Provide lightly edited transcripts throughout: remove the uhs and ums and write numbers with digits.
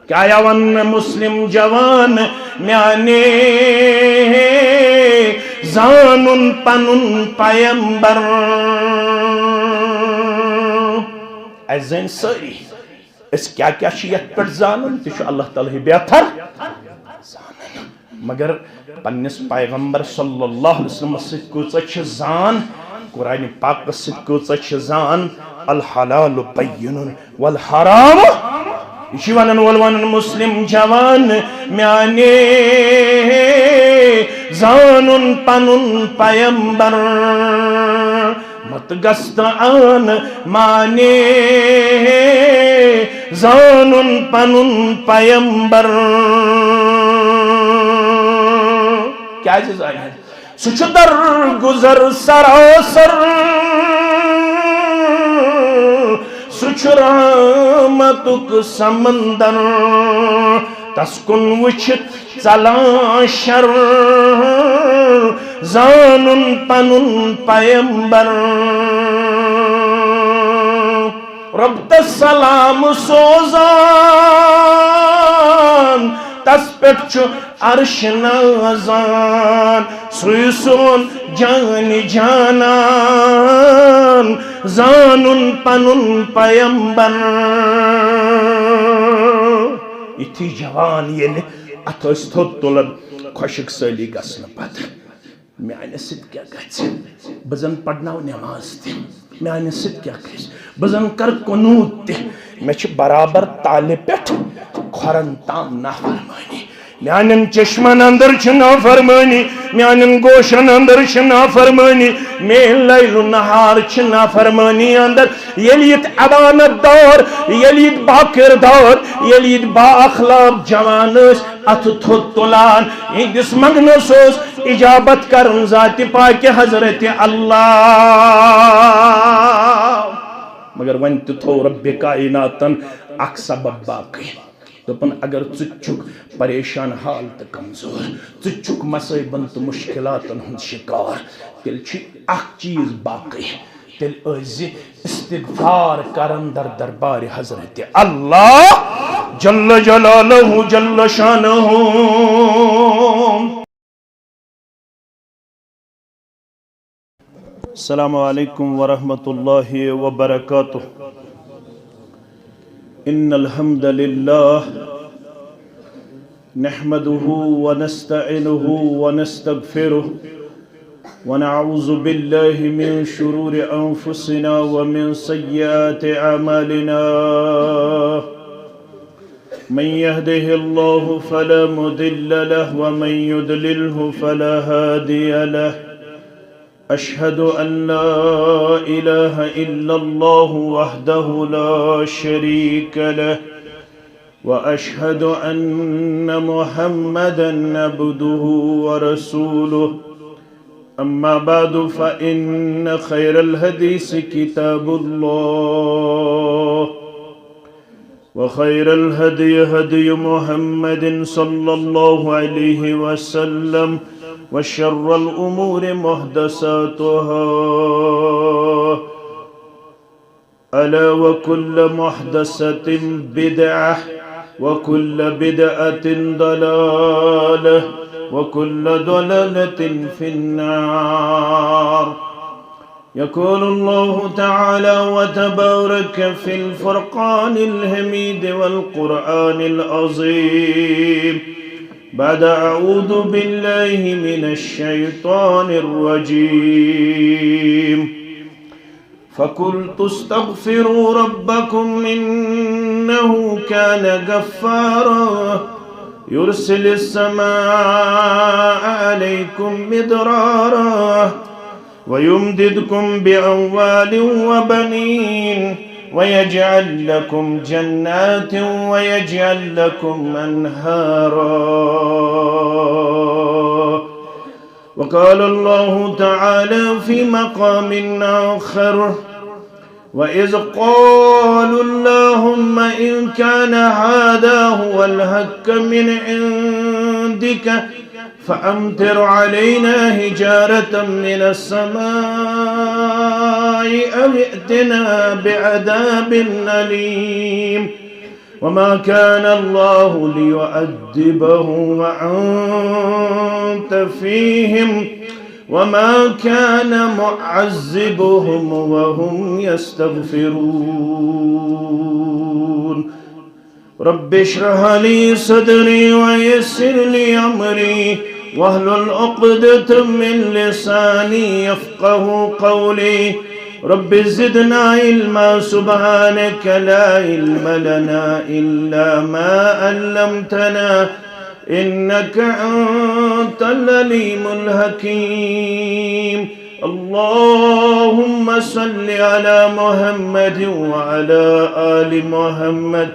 کیا ون مسلم جوان میانے زانن پنن پیمبر زین ساری اس کیا شیعت پر زانن تیشو اللہ تعالیٰ بہتر زانن مگر پنس پیغمبر صلی اللہ علیہ وسلم ست کوچ زان قرآن پاک ست کوچ زان الحلال بین والحرام یہ ون مسلم جوان میانے زانن پنن پیمبر مت گست آن مانے زانن پنن پیمبر کیا چیز آئی ہے سچ در گزر سراسر سچ رحمتک سمندر تسکن وچھت چلان شر زانن پنن پیمبر رب تسلام سوزان تس پچ عرش نازان سوی سون جان جانان زانن پنن پیمبر اتھی جوان یل ات تھوت تلن خوشک سالی گسن پتہ میانہ ست کیا گژھِ بہ زن پرناو نماز تہ میانہ ست کیا گژھِ بہ زن کر قنوت تہ مے چھ برابر تالہ پٹھ کھورن تام نافرمانی میانن چشمن اندر چھ نافرمانی میانن گوشن اندر چھ نافرمانی میل لیل نہار چھ نافرمانی اندر یلیت امانت دار یلیت باکردار یلیت با اخلاق جوان ات تھوت تلان اہدس منگنس اجابت کرن ذات پاک حضرت اللہ مگر ون تھو رب کائناتن اک سبب باقی دپن اگر ژٕ پریشان حال تو کمزور ژٕ مصائبن تو مشکلاتن ہند شکار تیل چھ اخ چیز باقی تیل ٲسۍ استغفار کرن در دربار حضرت اللہ جل جلالہ جل شانہ. السلام علیکم ورحمۃ اللہ وبرکاتہ. ان الحمد للہ نحمده ونستعینه ونستغفره ونعوذ بالله من شرور انفسنا ومن سیئات اعمالنا من يهده الله فلا مضل له ومن يضلله فلا هادي له. أشهد أن لا إله إلا الله وحده لا شريك له وأشهد أن محمدا عبده ورسوله. أما بعد فإن خير الحديث كتاب الله وخير الهدي هدي محمد صلى الله عليه وسلم وشر الأمور محدثاتها ألا وكل محدثة بدعة وكل بدعة ضلالة وكل ضلالة في النار. يقول الله تعالى وتبارك في الفرقان الحميد والقرآن العظيم بعد أعوذ بالله من الشيطان الرجيم فقلت استغفروا ربكم إنه كان غفارا يرسل السماء عليكم مدرارا ويمددكم بأموال وبنين ويجعل لكم جنات ويجعل لكم أنهارا. وقال الله تعالى في مقام آخر وإذ قالوا اللهم إن كان هذا هو الحق من عندك فأمطر علينا حجارة من السماء أو ائتنا بعذاب أليم. وما كان الله ليعذبهم وأنت فيهم وما كان معذبهم وهم يستغفرون رب اشرح لي صدري ويسر لي أمري واحلل عقدة من لساني يفقه قولي رب زدنا علما سبحانك لا علم لنا إلا ما علمتنا إنك أنت العليم الحكيم اللهم صل على محمد وعلى آل محمد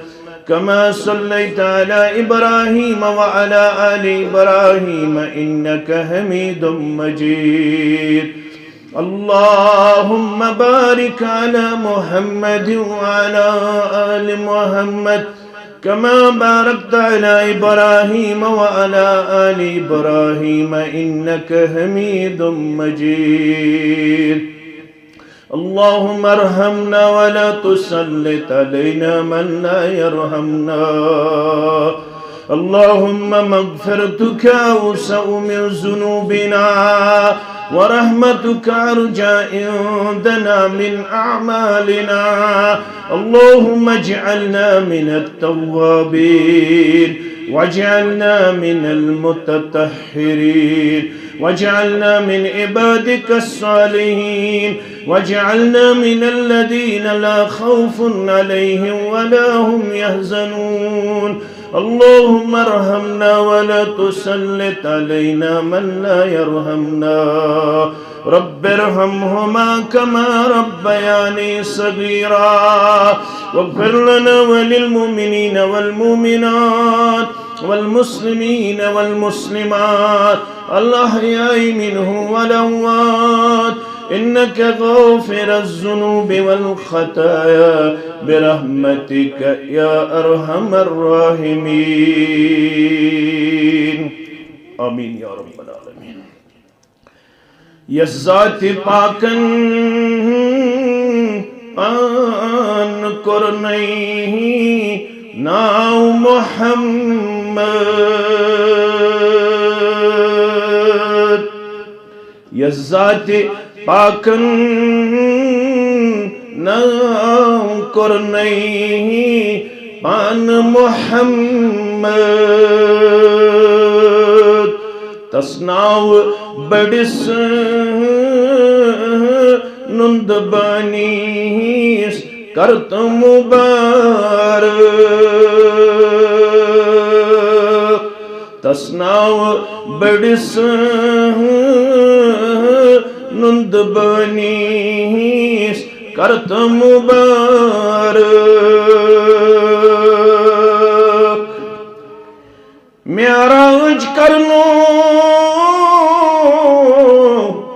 كما صليت على إبراهيم وعلى آل إبراهيم إنك حميد مجيد اللهم بارك على محمد وعلى آل محمد كما باركت على إبراهيم وعلى آل إبراهيم إنك حميد مجيد اللهم ارحمنا ولا تسلط علينا من لا يرحمنا اللهم مغفرتك أوسع من ذنوبنا ورحمتك أرجى عندنا من أعمالنا اللهم اجعلنا من التوابين واجعلنا من المتطهرين واجعلنا من عبادك الصالحين واجعلنا من الذين لا خوف عليهم ولا هم يحزنون اللهم ارحمنا ولا تسلط علينا من لا يرحمنا رب ارحمهما كما ربياني صغيرا واغفر لنا وللمؤمنين والمؤمنات والمسلمين والمسلمات الأحياء منهم والأموات إنك غافر الذنوب والخطايا برحمتك يا أرحم الراحمين آمین یا رب العالمین یا ذات پاکن آن کرنئی ناو محمد یا ذات پاکن ناو کرنئی پان محمد تسناو بڑس نندبانیس کرت مبارک تسناو بڑس نندبانیس کرت مبارک معراج کرنو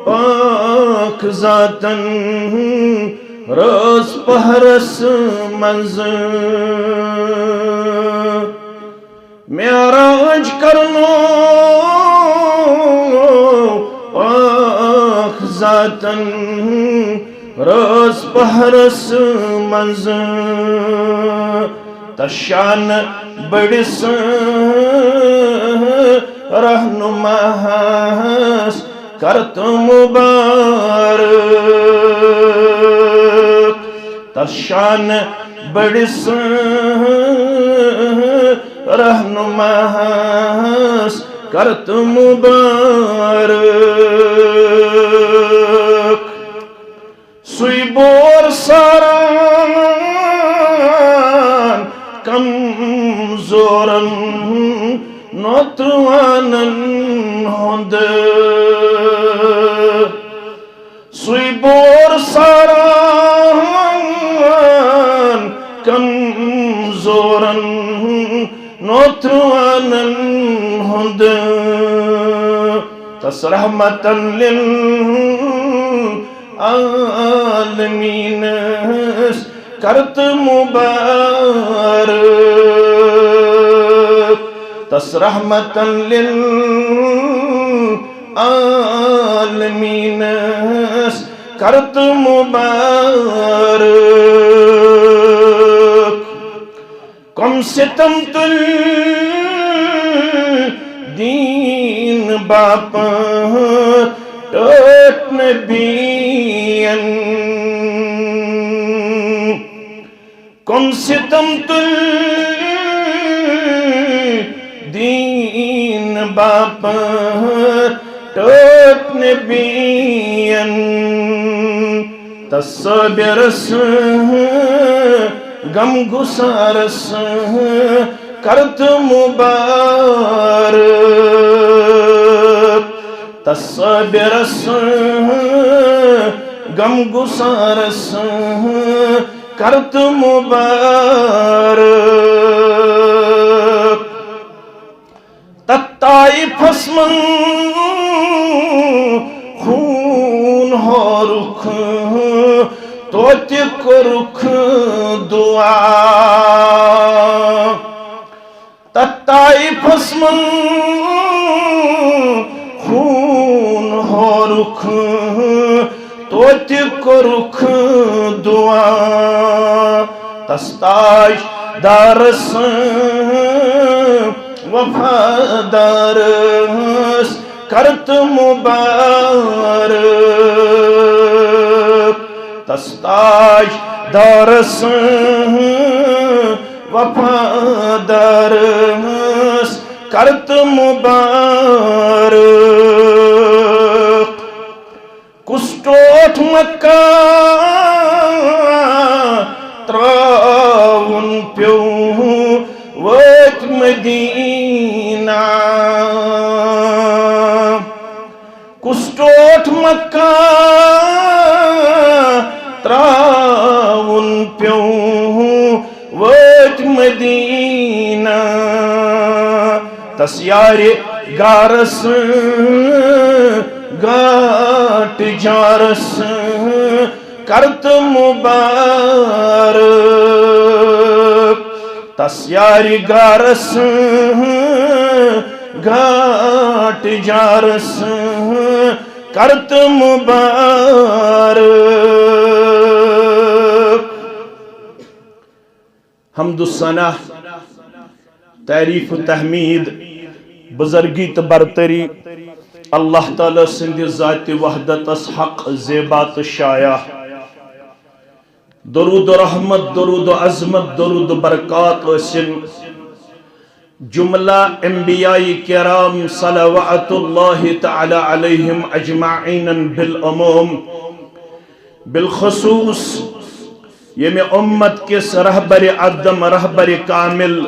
پاک ذاتن روز پہرس منز معراج کرنو پاک ذاتن روز پہرس منز تشان بڑس رہنماس کرت مبارک تشان بڑس رہنماس کرت مبارک سوی بور ساران کمزورن نوتوانن ہند سوی بور ساران کمزورن نوتوانن ہند تس رحمتا للعالمین کرت مبارک تس رحمتا للعالمین کرت مبارک کم ستم تل دین باپ ٹوٹ نبین کم ستم تل دین باپ ٹوٹ نبین تصبرس غم گسارس کرت مبارک تصبرس غم گسارس کرت مبارک طائفس من خون ہو رخ توت کو رخ دعا طائفس من خون ہو رخ توت کو رخ دعا تستاش دارس وفادارس کرت مبارک تستاش دارس وفادارس کرت مبارک کسٹوٹ مکہ تراون پیو وات مدینہ کسٹوٹ مکہ تراون پیو وات مدینہ تس یار گارس گاٹ جارس کرت مبارک تس یار گارس گاٹ جارس کرت مبارک حمد و ثنا تعریف و تحمید بزرگی تو برتری اللہ تعالی سند ذات وحدت اس حق زیبات شایع درود و رحمت درود و عظمت درود و برکات وسن جملہ انبیاء کرام صلوات اللہ تعالی علیہم اجمعین بالعموم بالخصوص یم امت کس رہبر عدم رہبر کامل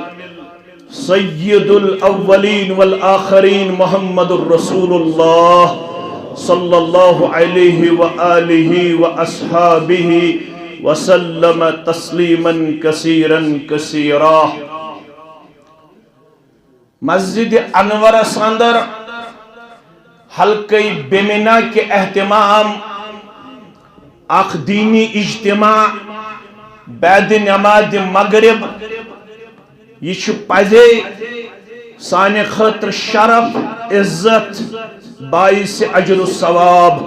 سید الاولین والآخرین محمد الرسول اللہ صلی اللہ علیہ وآلہ واصحابہ وسلم تسلیما کثیرا کثیرا مسجد انور اندر حلقہ بیمنا کے اہتمام اخ دینی اجتماع بعد نماز مغرب یہ پزے سانہ خاطر شرف عزت باعث اجر و ثواب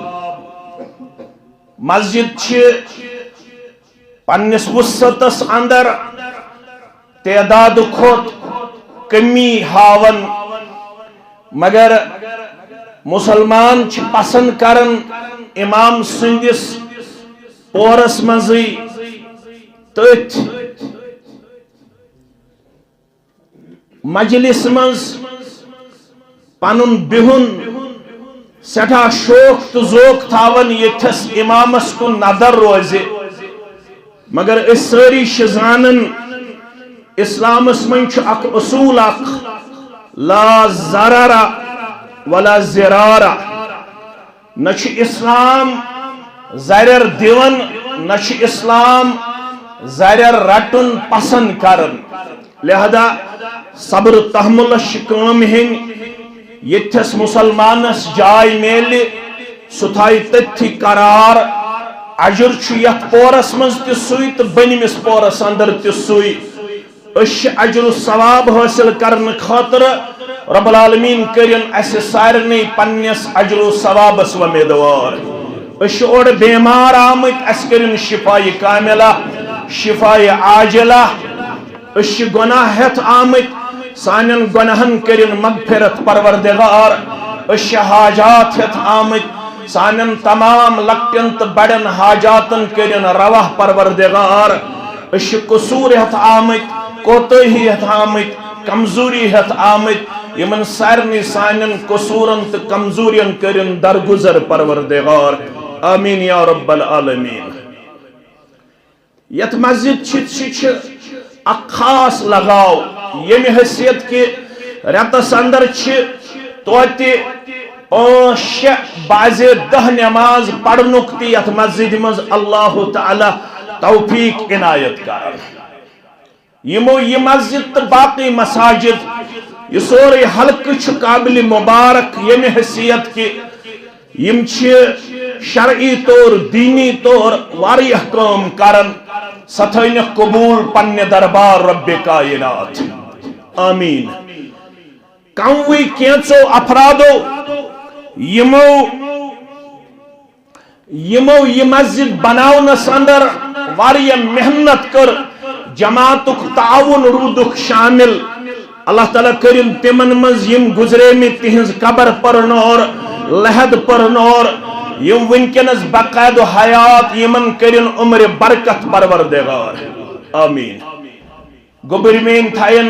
مسجد پنس وسطس اندر تعداد کھوت کمی ہاون مگر مسلمان پسند کرن امام سندس پورس مزی تت مجلس مز پنن بہن سٹھا شوق تو ذوق تھاون یتھس امامس کن نظر روزے مگر اس ساری شزانن اسلامس من اک اصول اک لا ضرر ولا ضرار نچ اسلام ضرر دیون نچ اسلام ضرر رٹن پسند کرن لہذا صبر تحمل کام ہن یتھس مسلمانس جائے میلے ستھائی تتھی قرار اجر چھ یت پورس مز تہ سوی تو بنمس پورس اندر تہ سوی اش اجر و ثواب حاصل کرن خاطر رب العالمین کرن اس سارنی پنس اجر و ثوابس ومیدوار اش اور بیمار آمت اس کرن شفاء کاملہ شفاء عاجلہ اش گناہ ہت آمت سانن گناہن کرن مغفرت پروردگار اش حاجات ہت آمت سانن تمام لکٹن تو بڑن حاجاتن کرن رواہ پروردگار اش قصور ہت آمت کوتہی ہت آمت کمزوری ہت آمت یمن سارنی سانن قصورن تو کمزورین کرن درگزر پروردگار آمین یا رب العالمین یت مسجد چھ اک خاص لگاو یمی حیثیت کہ رتس اندر توتی 6 بعض 10 نماز پڑھنک تی یت مسجد مز اللہ تعالی توفیق عنایت کرن یمو یہ مسجد تو باقی مساجد یہ سوری حلق قابل مبارک یمی حیثیت کہ یم شرعی طور دینی طور واریہ کام کرن ستھین قبول پنہ دربار رب کائنات آمین کموی کینچو افرادو یمو یہ مسجد بناونس اندر واریہ محنت کر جماعتک تعاون رودک شامل اللہ تعالیٰ کرن تمن مز یم گزرے میں تہنز قبر پرن اور لحد پرن اور یم ونکنس بقید و حیات یمن کرن عمر برکت پروردگار آمین گبرمین تھائن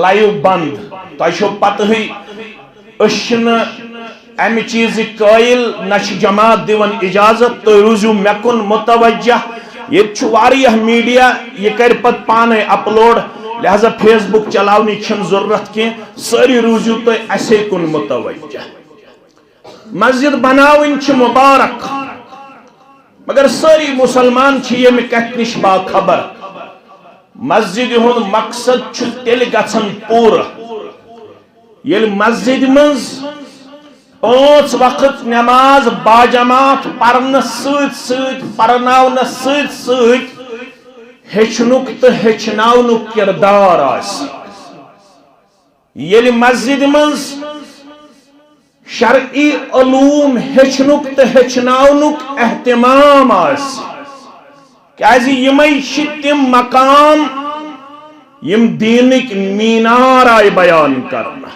لائیو بند تائشو پتہ ہی اشن امی چیز قائل نش جماعت دیون اجازت تو روزو مکن متوجہ یہ چواریہ میڈیا یہ کر پت پانے اپلوڈ لہذا فیس بک چلاونی چھن ضرورت کی ساری روزو تو ایسے کن متوجہ مسجد بناوین چھ مبارک مگر ساری مسلمان چھ یہ میں کتنش با خبر مسجد ہون مقصد چھ تیل گھن پور یل مسجد منز 5 وقت نماز باجماعت پرن سۭتۍ پرناونس سۭتۍ ہیچنک تو ہیچناونک کردار آس یل مسجد منز شرعی علوم ہیچنک تو ہیچناونک اہتمام آس کیازِ یمے چھ تم مقام یم دینک مینار آئی بیان کرنا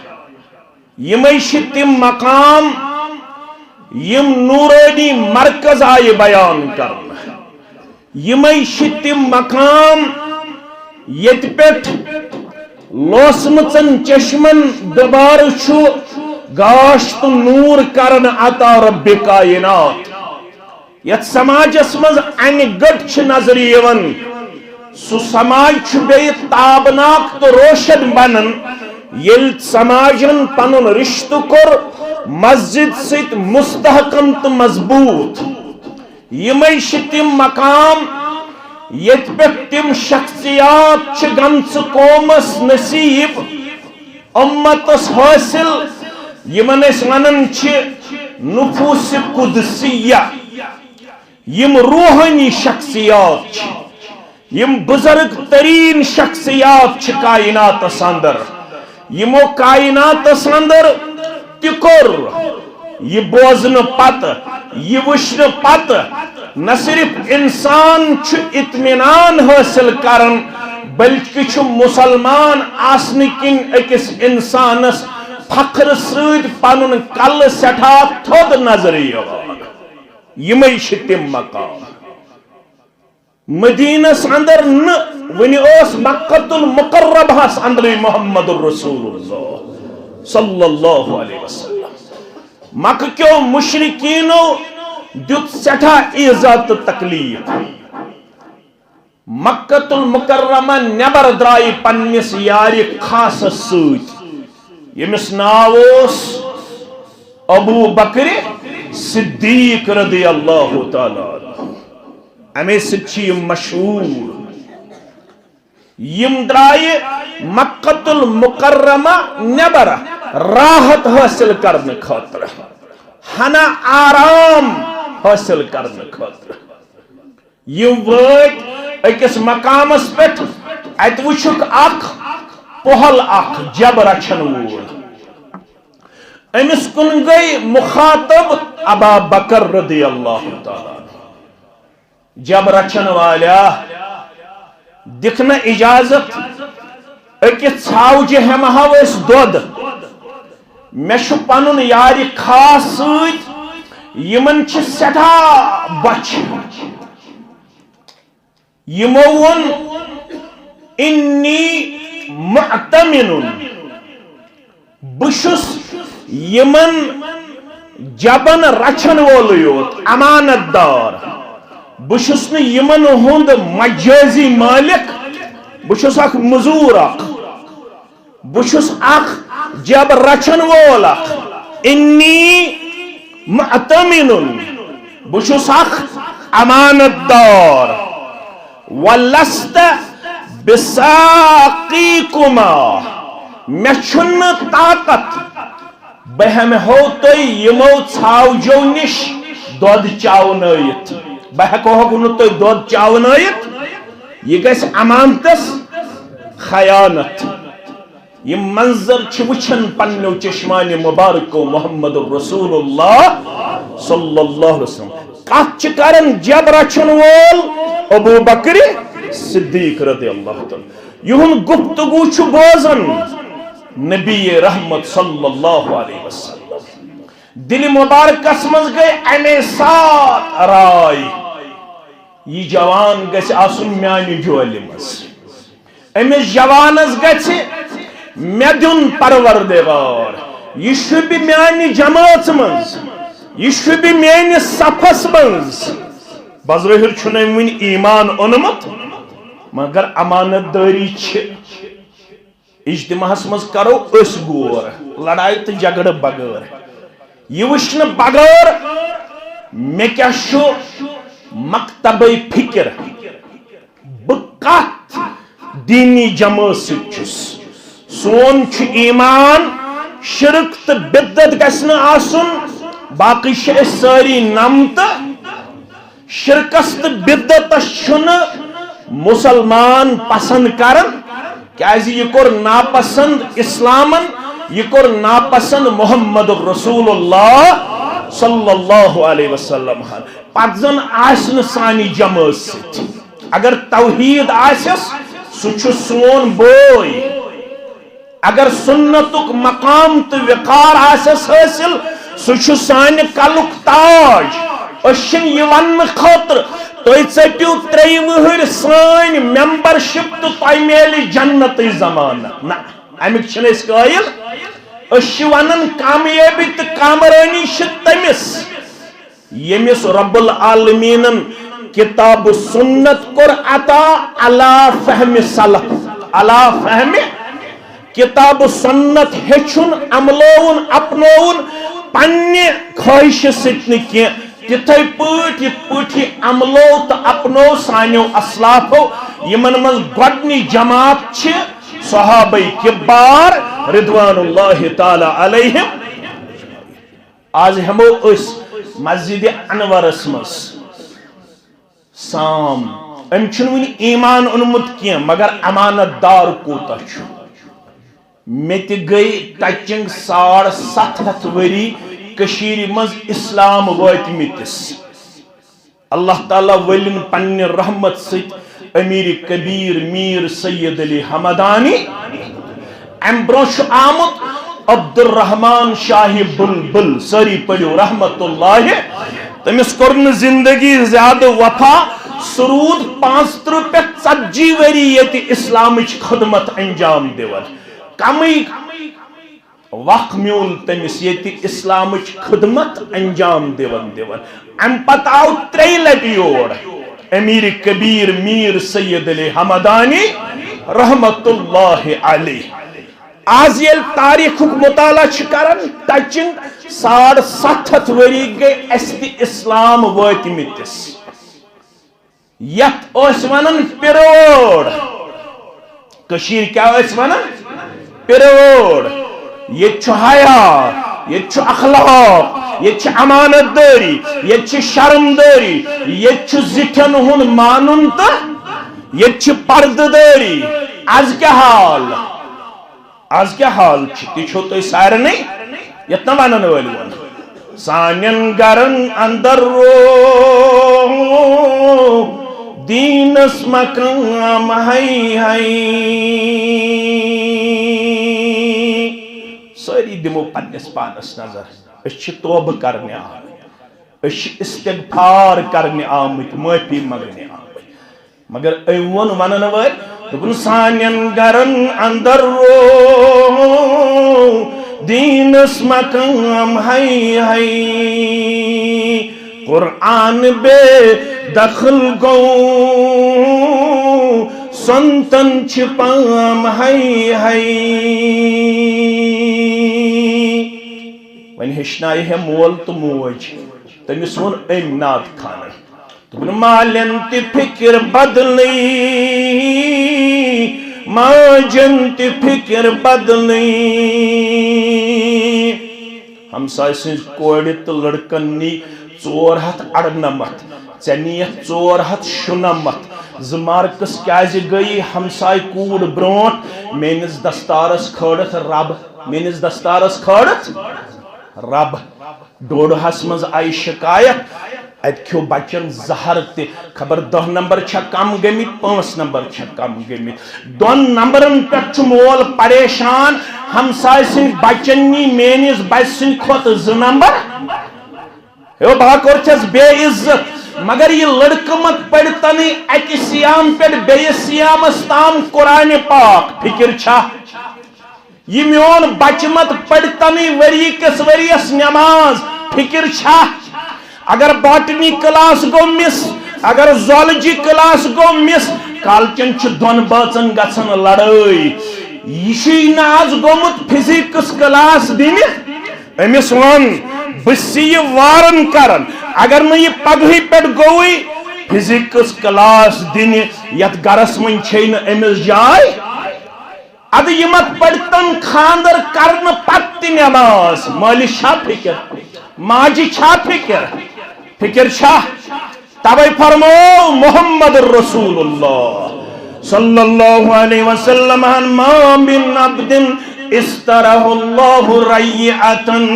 یمے چھ تم مقام یم نورانی مرکز آئی بیان کرنا یمے چھ تم مقام یت پیٹھ لوسمچن چشمن دبار چھو گاشت نور کرن عطا رب کائنات یت سماجس مز ان گٹ چھ نظر یون سو سماج چھ بے تابناک تو روشن بنن یل سماجن پنن رشت کر مسجد ست مستحکم تو مضبوط یمے چھ تم مقام یت پہ تم شخصیات چھ گمچ قومس نصیب امتس حاصل یمن اس ونن چھ نفوس قدسیہ یم روحانی شخصیات چھ یم بزرگ ترین شخصیات چھ کائنات اندر یمو کائنات اندر تکر یہ بوزن پت یہ وشن پت نہ صرف انسان چھ اطمینان حاصل کرن بلکہ چھ مسلمان آسن کن اکس انسانس فخر سید پنن کل سٹھا تھود نظر یوان یمے چھ تم مقام مدینس اندر ونی اوس مکۃ المکرمہس اندر محمد الرسول اللہ صلی اللہ علیہ وسلم مکہ کیو مشرکینو دیت سٹھا عزت تکلیف مکۃ المکرمہ نبر درائی پنس یاری خاص سید یمس ناو اوس ابو بکر صدیق رضی اللہ تعالی امی سچی مشہور یم درائی مکۃ المکرمہ نبر راحت حاصل کرنے خاطر ہنا آرام حاصل کرنے خاطر یم ویت اکس مقامس پیٹھ ات وچھک اخ پہل اخ جب رچھن وول امس کن گئی مخاطب ابا بکر رضی اللہ تعالی جب رچن والا دکھنا اجازت أکِس ژھاوجہِ ہٮ۪مہو أسۍ دۄد مےٚ چھُ پنُن یارِ خاص سۭتۍ یِمن چھِ سٮ۪ٹھاہ بۄچھِ یِمو ووٚن اِنی مُعتمِنُن بہٕ چھُس یِمن جبن رچھن وولٕے یوت امانت دار بہٕ چھُس نہٕ یِمن ہُنٛد مجٲزی مٲلِک بہٕ چھُس اکھ مٔزوٗر اکھ بہٕ چھُس اکھ جب رچھن وول اکھ اِنی مُعتمِنُن بہٕ چھُس اکھ امانت دار وَلَسْتَ بِسَاقِيكُمَا مےٚ چھُنہٕ طاقت بہٕ ہٮ۪مہو تۄہہِ یِمو ژھاوجو نِش دۄد چاونٲیِتھ بہٕ ہٮ۪کوہوکھ نہٕ تۄہہِ دۄد چاونٲیِتھ یہِ گژھِ امانتس خیانت یہ منظر چھ وچھن پننو چشمانِ مبارکو محمد رسول اللہ صلی اللہ علیہ وسلم کت چھ کرن جب رچھن وول ابو بکر صدیق رضی اللہ تعالی یہن گفتگو چھ بوزن نبی رحمت صلی اللہ علیہ وسلم دل مبارکس مز گئی امی سات رائے یہ جوان گژھِ آسُن میانہِ جولہِ مز امس جوانس گژھِ مے دن پروردگار یہ شوبہِ میانہِ جماعت مز یہ شوبہِ میٲنِس صفس مز بظٲہِر چھُنہٕ أمۍ وُنہِ ایمان اوٚنمُت مگر امانت دٲری چھِ اجتماعس مز کرو أسۍ غور لڑائی تہٕ جگڑٕ بغٲر یہ وٕچھنہٕ بغٲر مےٚ کیاہ چھُ مکتبے فکر بہٕ کتھ دینی جماعت سۭتۍ چھُس سون چھُ ایمان شرک تہٕ بدعت گژھِ نہٕ آسُن باقٕے چھِ أسۍ سٲری نمتہٕ شرکس تہٕ بدعتس چھُنہٕ مسلمان پسند کرن کیازِ یہ کوٚر ناپسند اسلامن یہ کوٚر ناپسند محمد رسول اللہ صلی اللہ علیہ وسلم پتہٕ زن آسہِ نہٕ سانہِ جماعت سۭتۍ اگر توحید آسٮ۪س سُہ چھُ سون بوے اگر سنتُک مقام تہٕ وقار آسٮ۪س حٲصِل سُہ چھُ سانہِ کلُک تاج أسۍ چھِنہٕ یہِ وننہٕ خٲطرٕ تُہۍ ژٔٹِو 3 وٕہٕرۍ سٲنۍ ممبرشِپ تہٕ تۄہہِ میلہِ جنتٕے ضمانت نہ امیُک چھِنہٕ أسۍ قٲیل أسۍ چھِ ونان کامیٲبی تہٕ کامرٲنی چھِ تٔمِس ییٚمِس رب العالمیٖنن کتاب سنت کوٚر عطا علا فہمِ سلف علا فہمِ کتاب سنت ہیٚچھُن عملوُن اپنوُن پننہِ خواہشہِ سۭتۍ نہٕ کینٛہہ تِتھے پٲٹھۍ یِتھ پٲٹھۍ یہِ عملو تہٕ اپنو سانیو اسلافو یِمن منٛز گۄڈنِچ جماعت چھِ صحابہ کبار رضوان اللہ تعالی علیہم آز ہمو اس مسجد انورس مز سام ام چھُنہٕ وُنہِ ایمان اوٚنمُت کینٛہہ مگر امانت دار کوٗتاہ چھُ مےٚ تہِ گٔے ٹچنگ 750 ؤری کشیٖرِ منٛز اسلام وٲتمٕتِس اللہ تعالیٰ ولن پننہِ رحمت سۭتۍ امیر کبیر میر سید علی حمدانی ام برونٛہہ چھُ آمُت عبدالرحمان شاہ بلبل سٲری پٔرِو رحمت اللہ تٔمِس کوٚر نہٕ زندگی زیادٕ وفا سُہ روٗد 35 پٮ۪ٹھ 40 ؤری ییٚتہِ اسلامٕچ خدمت انجام دِوان کمٕے وق میول تٔمِس ییٚتہِ اسلامٕچ خدمت انجام دِوان امہِ پتہٕ آو 3 لٹہِ یور امیر کبیر میر سید علی حمدانی رحمت اللہ علیہ آز ییٚلہِ تاریخُک مطالعہ چھِ کران ٹچنگ 750 ؤری گٔے اَسہِ تہِ اسلام وٲتمٕتِس یتھ ٲسۍ ونان پِرٲڑ کٔشیٖرِ کیاہ ٲسۍ ونان پِرٲڑ ییٚتہِ چھُ حیا ییٚتہِ چھُ اخلاق ییٚتہِ چھِ امانت دٲری ییٚتہِ چھِ شرمدٲری ییٚتہِ چھُ زِٹھٮ۪ن ہُنٛد مانُن تہٕ ییٚتہِ چھِ پردٕ دٲری آز کیاہ حال چھِ تہِ چھو تۄہہِ سارنٕے یتھ نہٕ ونن وٲلۍ ووٚن سانٮ۪ن گرن اندر دیٖنس مقام ہے ساری دمو پنس پانس نظر اس توبہ کرنے آمت اس استغفار کرنے آمت معافی منگنے آمت مگر ایون ونن ول دپن سانین گرن اندر رو دینس مقام ہے قرآن بے دخل گو سنتن چھپام ہے ون ہشنائی ہے مول تو موج تمس ون ام ناد خان دپن مالن تی فکر بدلی ماجن تی فکر بدلی ہمسائے سن کوڑ تو لڑکن نی 498 ژنیت 496 زمارکس کیازِ گئی ہمسائے کوڑ برونٹ مینس دستارس کھڑت رب مینس دستارس کھڑت رب ڈوڑہس مز آئی شکایت ات کھو بچن زہر تے خبر 10 نمبر چھا کم گمت 5 نمبر چھا کم گمت 2 نمبرن پہ مول پریشان ہمسائے سن بچن نی مینس بچ سن کھوت 2 نمبر ہو باکور چھس بے عزت مگر یہ لڑکہ مت پڑھتنی اکی سیام پہ بے سیام استام قرآن پاک فکر چھا یہ میون بچ مت پڑھتنی وری کس وری اس نماز فکر چھا اگر باٹنی کلاس گو مس اگر زولوجی کلاس گو مس کالچن چھ دون باچن گژھن لڑائی یہ ناز گومت فزکس کلاس دن امس ون بسی وارن کرن اگر نہ یہ پگہی پہ گوئی فزکس کلاس دن یت گرس من چھے نہ امس جائے اد یہ مت پڑھتن خاندر کرن پت نماز مالس چھا فکر ماجی چھا فکر چھا توے فرمو محمد رسول اللہ صلی اللہ علیہ وسلم ما من عبد استرہ اللہ ریعتن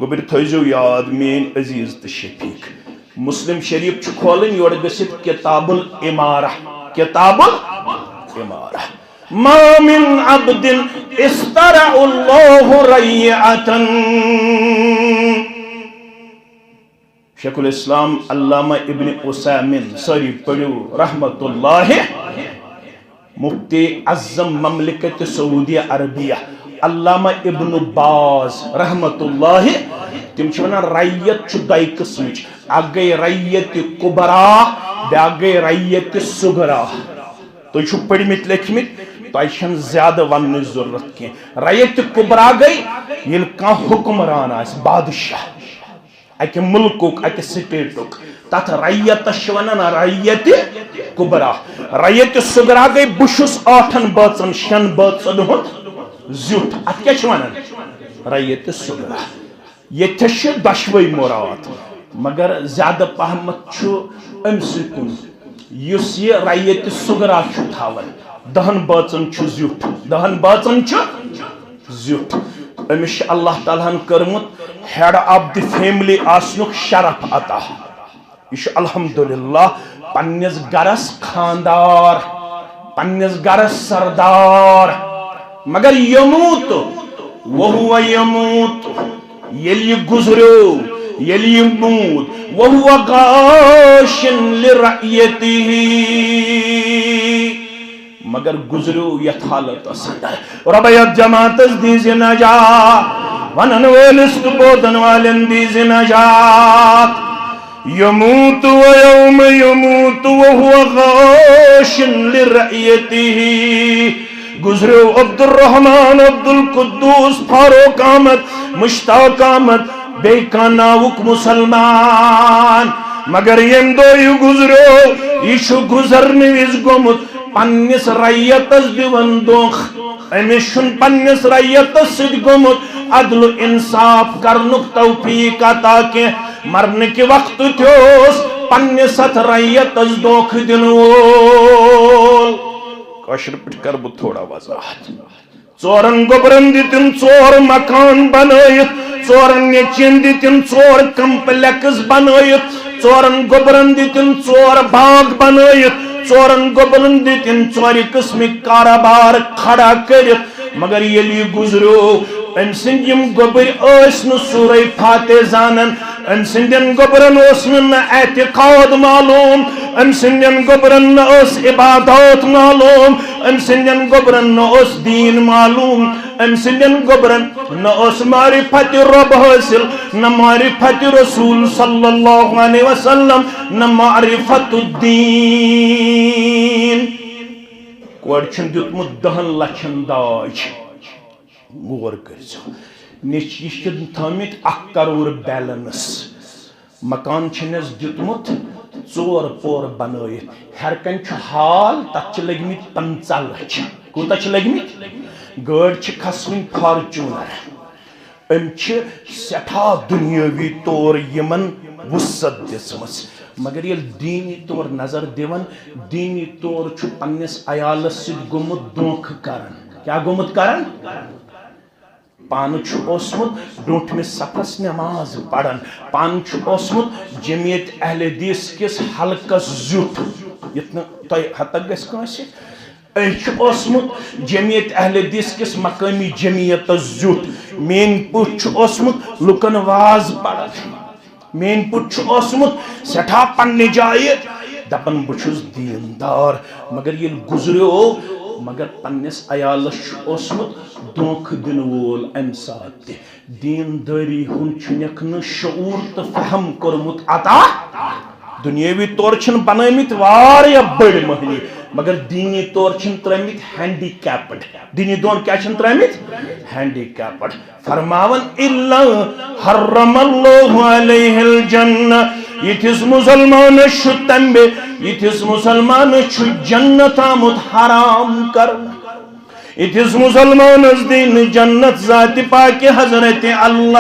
گوبر تھوزو یاد مین عزیز تو شفیق مسلم شریف چھ کھولن یور گسیت کتاب الامارہ کتاب الامارہ ما من عبد استرع اللہ ریعتن شیخ الاسلام علامہ ابن عثیمین ساری پڑھو رحمت اللہ مفتی اعظم مملکت سعودی عربیہ علامہ ابن باز رحمت اللہ تم چھونا ریت چھو دائی قسمچ آگئی ریت کبرا بیاگئی ریت سگرا تو چھو پڑی مت لکھمت تو ایشن زیادہ ونن ضرورت کی ریت کبرا گئی یہ کان حکمران آس بادشاہ اکی ملکوک اکی سٹیٹوک تات ریت شونن ریت کبرا ریت سگرا گئی بشس 8 باچن 6 باچن ہند زیوٹ ات کیا چھوانن ریت سگرا یہ تش دشوئی مراد مگر زیادہ پہمت چھو امسی کن یس یہ ریت سگرا چھو تھاون 10 باچن چھو زیوٹ 10 باچن چھو زیوٹ امش اللہ تعالیٰ کرمت ہیڈ آف دی فیملی آسنک شرف عطا یہ الحمدللہ پنیز گرس خاندار پنیز گرس سردار مگر یموت وہو یموت یلی گزرو یلی موت وہو غاشن لرعیتی مگر گزرو یت حالت اسندر ربیت جماعت دیز نجات ونن ویلست بودن والن دیز نجات يموت ويوم يموت وهو غاش لرعيته گزرو عبد الرحمن عبد القدوس فاروق احمد مشتاق احمد بے کاناوک مسلمان مگر یم دو یو گزرو یہ گزرنے وز گومت پنس ریتس دیون دوخ امیشن پنس ریتس سد گومت عدل انصاف کرنک توفیق عطا کے مرنے کے وقت تھوس پنس ریتس دوخ دن وول کاشر پٹ کر بو تھوڑا وضاحت ژورن گوبرن دتن 4 مکان بنائت 4 نیچین دتن 4 کمپلیکس بنائت 4 گوبرن دتن 4 باغ بنائت 4 گوبرن دتن 4 قسم کاروبار کھڑا کرت مگر یلی گزریو ام سند یم گوبر اس نو سورہ فاتح زانن ام سندن گوبرن اس نہ اعتقاد معلوم ام سندن گوبرن اس عبادات معلوم ام سندن گوبرن اس دین معلوم ام سندن گوبرن نہ اس معرفت رب حاصل نہ معرفت رسول صلی اللہ علیہ وسلم نہ معرفت الدین کوڑ چھن دیتمت 10 لچھن داج غور کرزو نشن تھامت 1 کروڑ بیلنس مکان چھنس دیتمت 4 پور بنائت ہر کن حال تک لگمت 15 لچھ کوتا لگمت گاڑ کھسون فارچونر ام سٹھا دنیاوی طور یمن وسعت دسمس مگر یل دینی طور نظر دیون دینی طور پنس عیالس ست گومت دھوکہ کرن کیا گومت کرن پان اوسمت برونٹھمس صفس نماز پڑھن پان اوسمت جمعیت اہل حدیث کس حلقس زیوٹ یتن تہ حتک گژھِ کٲنٛسہِ اوسمت جمعیت اہل حدیث کس مقامی جمعیت زیوٹ مین پوٹ اوسمت لکن واز پڑھن مین پوٹ اوسمت سٹھا پنہ جائے دپن بچھس دیندار مگر یل گزریو مگر پنس عیالس اوسمت دھوکہ دن وول ام سات دینداری ہن چھنک نہ شعور تو فہم کورمت عطا دنیاوی طور چھن بنٲمٕتۍ واریاہ بڑ مہنی مگر دینی طور چھن ترٲمٕتۍ ہینڈی کیپڈ دینی طور کیا چھن ترٲمٕتۍ ہینڈی کیپڈ فرماون الا حرم اللہ علیہ الجنہ یتھس مسلمان تمبے یتھس مسلمان جنت آمت حرام کر یتھس مسلمان دین جنت ذات پاک حضرت اللہ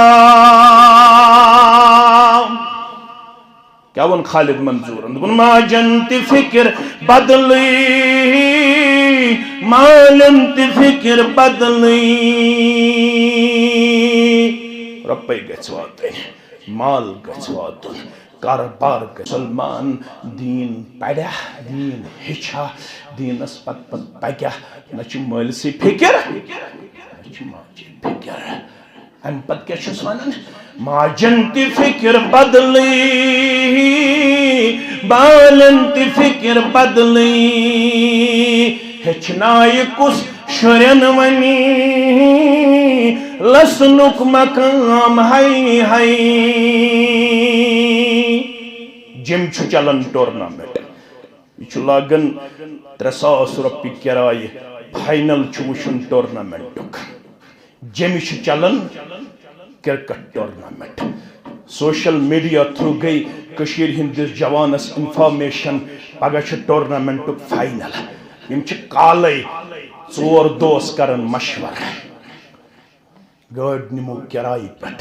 کیا ون خالد منظور ما جنت فکر بدلی مالنت فکر بدلی رپے گژھِ واتٕنۍ مال گژھِ واتُن کاربار سلمان دین پڑھا دین ہچھا دینس پت پکیا نہ مالسی فکر نہ ماجی فکر ام پت کیا چھس ونان ماجنتی فکر بدلی بالنتی فکر بدلی ہچنائی کس شرین ونی لسنک مقام ہائی ہائی جم چلن ٹورنامنٹ یہ لاگن 300 روپیہ کرایہ فائنل وچن ٹورنامنٹ جم چلن cricket tournament social media through گئی کشیر ہندس جوانس انفارمیشن پگہ ٹورنامنٹ فائنل یم کالے 4 دوس کرن مشور گاڑ نمو کرایہ پہ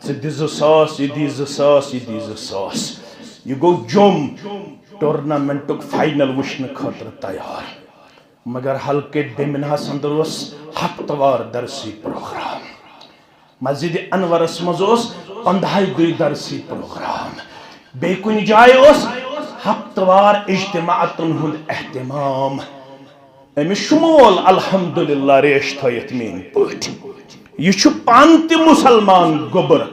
ثہ 2,000 یہ دی 2,000 یہ دی 2,000 یہ گو جم ٹورنامنٹ فائنل وچھنے خاطر تیار مگر حلقے ڈیمنہس اندر ہفتوار درسی پروگرام مسجد انورس مز 15 درسی پروگرام بی کن جائے ہفتوار اجتماعتن ہند اہتمام امس شمول الحمدللہ ریش تھیت مین پٹ یہ پانتی مسلمان گوبر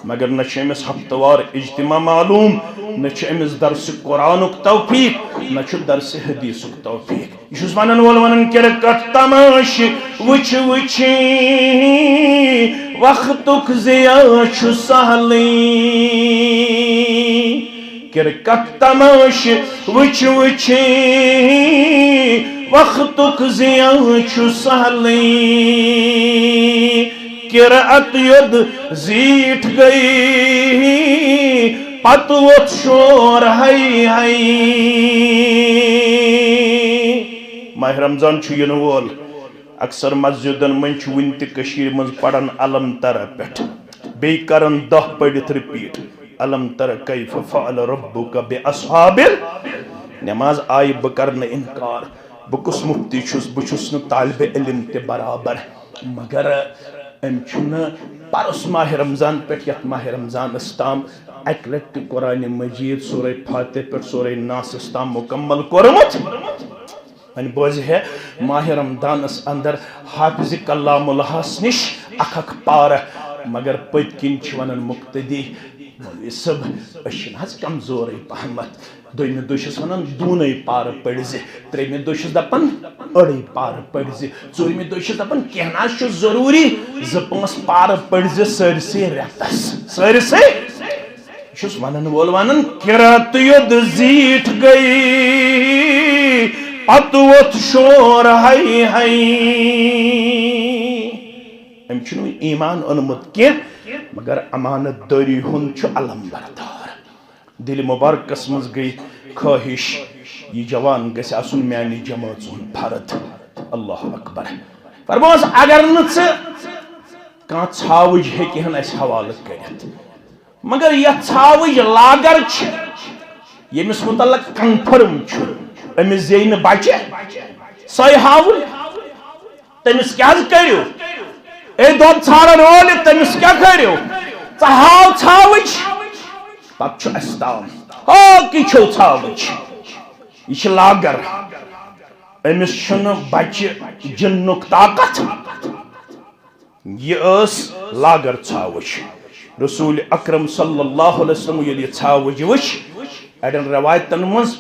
مگر نہ امس ہفتوار اجتماع معلوم نہ امس درس قرآن توفیق نہ درس حدیث توفیق یہ ونن وول ونن کرکٹ تماش وچ وچ وقتک ضیا سہلی کرکٹ تماش وچ وچ وقتک ضیا سہلی قرأت ید زیٹ گئی پت وت شور ہائی ہائی ماہ رمضان ین وول اکثر مسجدن من ون تشیر من پڑھن علم تر پہ بی کرن 10 پڑھت رپیٹ علم تر کیف فعل ربک باصحاب نماز آئی بکرن انکار بکس مفتی چھس بچھس ن طالب علم تے برابر مگر ام پرس ماہ رمضان پہ یت ماہ رمضان تام اک لٹ قرآن مجید سورہ فاتح پہ سورہ ناس تام مکمل کورمت ون بوز ہے ماہ رمضانس اندر حافظ کلام اللہ نش اکھ پار مگر پت کن ونان مقتدی مولوی صب اشن حض کمزور پہمت دویمہ دہ چھس ونان دونٕے پار پڑھ تریمہ دہ چھس دپان اڑے پار پڑھ ژوٗرمہ دہ چھس دپان کینٛہہ نہ چھُ ضروٗری 2-5 پار پڑھ سٲرسٕے رٮ۪تس سٲرسٕے چھُس ونان وول ونان قرات یود زیٖٹھ گٔے پتہٕ ووٚتھ شور ہاے ہاے أمۍ چھُنہٕ وۄنۍ ایمان اوٚنمُت کینٛہہ مگر امانت دٲری ہُنٛد چھُ علم بردار دل مبارکس منٛز گٔے خٲہش یہِ جوان گژھِ آسُن میانہِ جمٲژ ہُنٛد فرد اللہ اکبر فرموس اگر نہٕ ژٕ کانٛہہ ژھاوٕج ہیٚکہِ ہن اَسہِ حوالہٕ کٔرِتھ مگر یتھ ژھاوٕج لاگر چھِ ییٚمِس متعلق کنفرم چھُ أمِس زیٚیہِ نہٕ بچہِ سۄے ہاوٕنۍ تٔمِس کیٛاہ حظ کٔرِو اے دۄد ژھانڈن وٲلہِ تٔمِس کیٛاہ کٔرِو ژٕ ہاو ژھاوٕج پتہٕ چھُ اَسہِ تام ہاکی چھو ژھاوٕج یہِ چھِ لاگر أمِس چھُنہٕ بچہِ جِنُک طاقت یہِ ٲس لاگر ژھاوٕج رسول اکرم صلی اللہ علیہ وسلم ییٚلہِ یہِ ژھاوٕج وٕچھ اڑٮ۪ن روایتن منٛز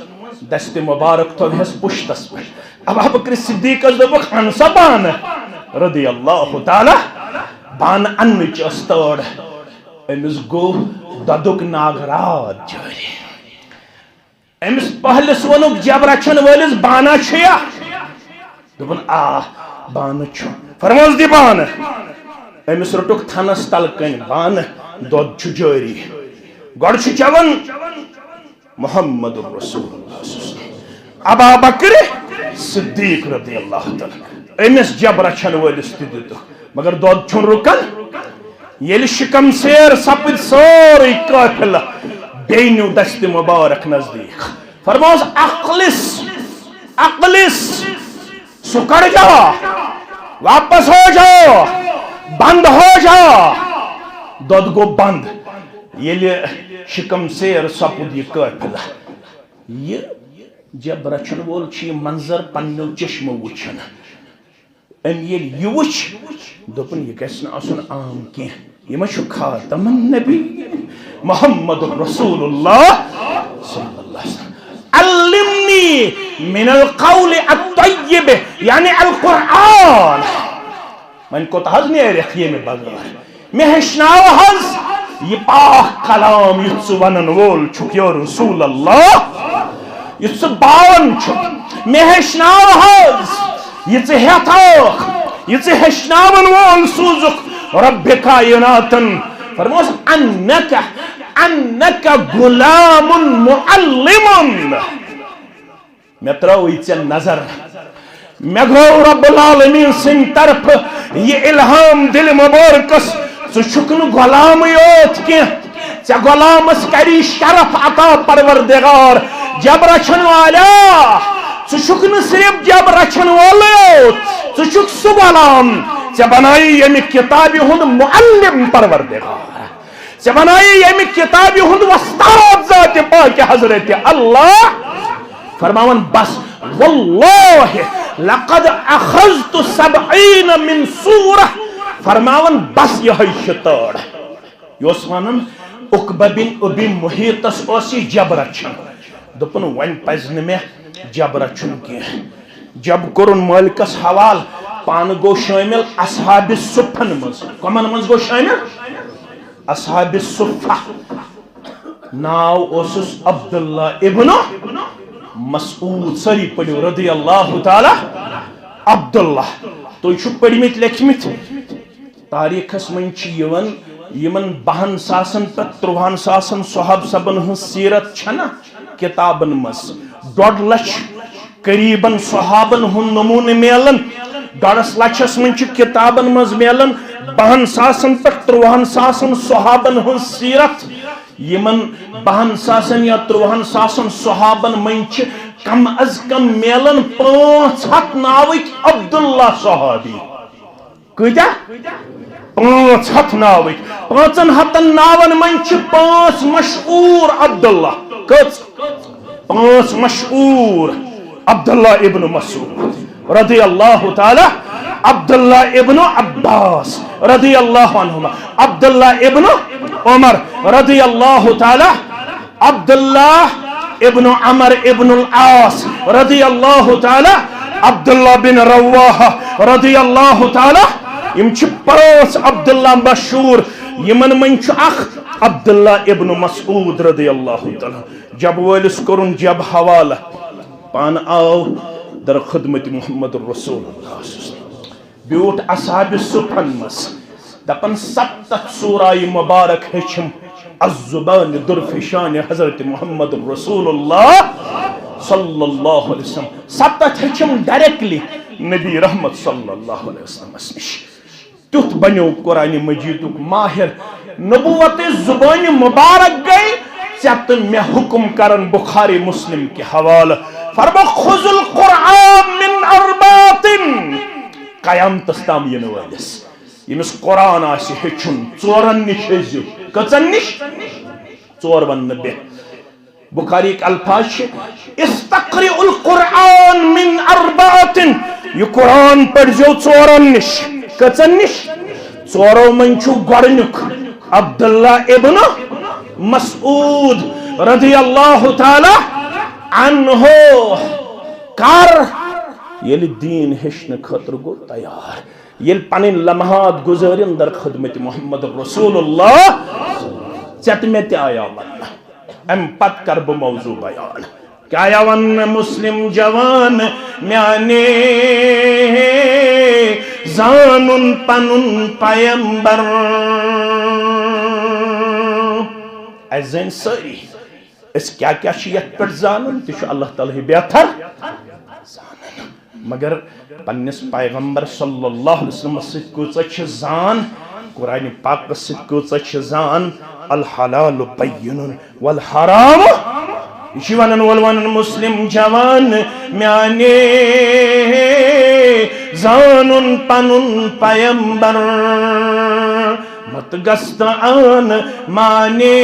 دستہِ مبارک تھوہس پُشتس پٮ۪ٹھ ابو بکر صدیقس دوٚپُکھ ان سا بانہٕ رضی اللہ تعالیٰ بانہٕ اننٕچ ٲس تٲر أمِس گوٚو دۄدُک ناگرات جٲری أمِس پہلِس ووٚنُکھ جب رچھن وٲلِس بانہ چھُیا دوٚپُن آ بانہٕ چھُ فرموس دِ بانہٕ أمِس روٚٹُکھ تھنس تل کنۍ بانہٕ دۄد چھُ جٲری گۄڈٕ چھُ چٮ۪وان محمد رسول اللہ ابا بکر صدیق رضی اللہ تعالیٰ أمِس جب رچھن وٲلِس تہِ دِتُکھ مگر دۄد چھُنہٕ رُکان ییٚلہِ شِکم سیر سپٕدۍ سورُے قٲفلہٕ بیٚیہِ نیوٗ دستہِ مبارک نزدیٖک فرموس اقلس سُہ کر جا واپس ہو جاؤ بند ہو جا دۄد گوٚو بند ییٚلہِ شِکم سیر سپُد یہِ قٲفلہٕ یہِ جب رچھن وول چھُ یہِ منظر پننیو چشمو وٕچھان أمۍ ییٚلہِ یہِ وٕچھ دوٚپُن یہِ گژھِ نہٕ آسُن عام کینٛہہ یہِ ما چھُ خاتم النبی محمد رسول اللہ صلی اللہ علیہ وسلم علمنی من القول الطیب یعنی القرآن وۄنۍ کوتاہ حظ نیرٮ۪کھ ییٚمہِ بغٲر مےٚ ہیٚچھناو حظ یہ پاک کلام یُتھ ژٕ ونن وول چھُکھ یا رسول اللہ یُتھ ژٕ باون چھُکھ مےٚ ہیٚچھناو حظ یہ ژٕ ہیٚتھوکھ یہ ژٕ ہیٚچھناون وول سوٗزُکھ رب کائناتن فرموس انک غلام معلم مےٚ ترٲوٕے ژےٚ نظر مےٚ گوٚو رب العالمین سٕنٛدِ طرفہٕ یہِ الہام دل مبارکس ژٕ چھُکھ نہٕ غلامٕے یوت کینٛہہ ژےٚ غلامس کری شرف عطا پروردگار جب رچھن والا ژٕ چھُکھ نہٕ صرف جب رچھن وولٕے یوت ژٕ چھُکھ سُہ غلام ژےٚ بنایہِ ییٚمہِ کِتابہِ ہُنٛد معلم پروردگار ژےٚ بنایہِ ییٚمہِ کِتابہِ ہُنٛد وۄستاد ذاتِ پاکہِ حضرتِ اللہ فرماون بس واللہ لقد اخذت 70 من سورہ فرماون بس یہے شتاڑ یہ ونان عقبہ بن ابی محیطس یہ جب رچھن دپن ون پز مے جب رچھن کی جب کورن مالکس حوال پان گو شامل اصحاب الصفن مز کمن مز گو شامل اصحاب الصفہ ناو اوسس عبداللہ ابن مسعود سری پڑھو رضی اللہ تعالی عبداللہ تو چھو پڑھمت لیکھمت تاریخس من یمن 12,000 پہ 13,000 صحاب سبن ہن سیرت چھنا کتابن مز 1.5 لچھ قریباً صحابن ہن نمون میلن 1.5 لچھس من کتابن مز میلن 12,000 پہ 13,000 صحابن ہن سیرت یمن 12,000 یا 13,000 صحابن من کم از کم میلن 500 ناوک عبداللہ صحابی کتا 500 ناوک 500 ناون من 5 مشہور عبداللہ کچ 5 مشہور عبداللہ ابن مسعود رضی اللہ تعالی، عبداللہ ابن عباس رضی اللہ عنہما، عبداللہ ابن عمر رضی اللہ تعالی، عبداللہ ابن عمر ابن العاص رضی اللہ تعالی، عبداللہ بن رواحہ رضی اللہ تعالی. یم چھ پانچ عبداللہ مشہور، یمن من چھ اخ عبداللہ ابن مسعود رضی اللہ تعالی. جب وٲلِس کوٚرُن جب حوالہ، پان آو در خدمت محمد رسول اللہ، بیوٹ اصحاب صفن مس، دپن 7 سورہ مبارک ہیچم الزبان درفشان حضرت محمد رسول اللہ صلی اللہ علیہ وسلم. 7 ہیچم ڈائریکٹلی نبی رحمت صلی اللہ علیہ وسلم نش. تیت بنیو قرآن مجید ماہر، نبوت زبان مبارک گئی ژےٚ تہٕ مےٚ حکم کرن بخاری مسلم کے حوالہ. فرما خذ القرآن من اربات، قیامتس تام ین وٲلِس ییٚمِس قرآن آسہِ ہیٚچھُن 4 نِش ہیٚزِو. کٔژن نِش؟ 4 وننہٕ بیٚیہِ. بخاری کے الفاظ چھِ استقرئ القرآن من اربات، یہ قرآن پٔرزیو 4 نِش. کٔژن نِش؟ 4 من چھُ گۄڈنیُک عبداللہ ابن مسعود رضی اللہ تعالی عنہ. کر یل دین ہیچھن خاطر گو تیار، یل پنن لمحات گزارن در خدمت محمد رسول اللہ. ژےٚ تہٕ مےٚ تہِ آیا وننہٕ، ام پتہٕ کر بہٕ موضوع بیان. کیا آیا وننہٕ؟ مسلم جوان میانے زانن پنن پیمبر. اس زین ساری اس کیا چھ یت پہ زانن تہ چھ اللہ تعالی بہتر زانن، مگر پنس پیغمبر صلی اللہ علیہ وسلم ست کۭژاہ چھ زان، قرآن پاک ست کۭژاہ چھ زان. الحلال بین والحرام، یہ ونن وول ونن مسلم جوان میانے زانن پنن پیمبر. مت گست آن مانے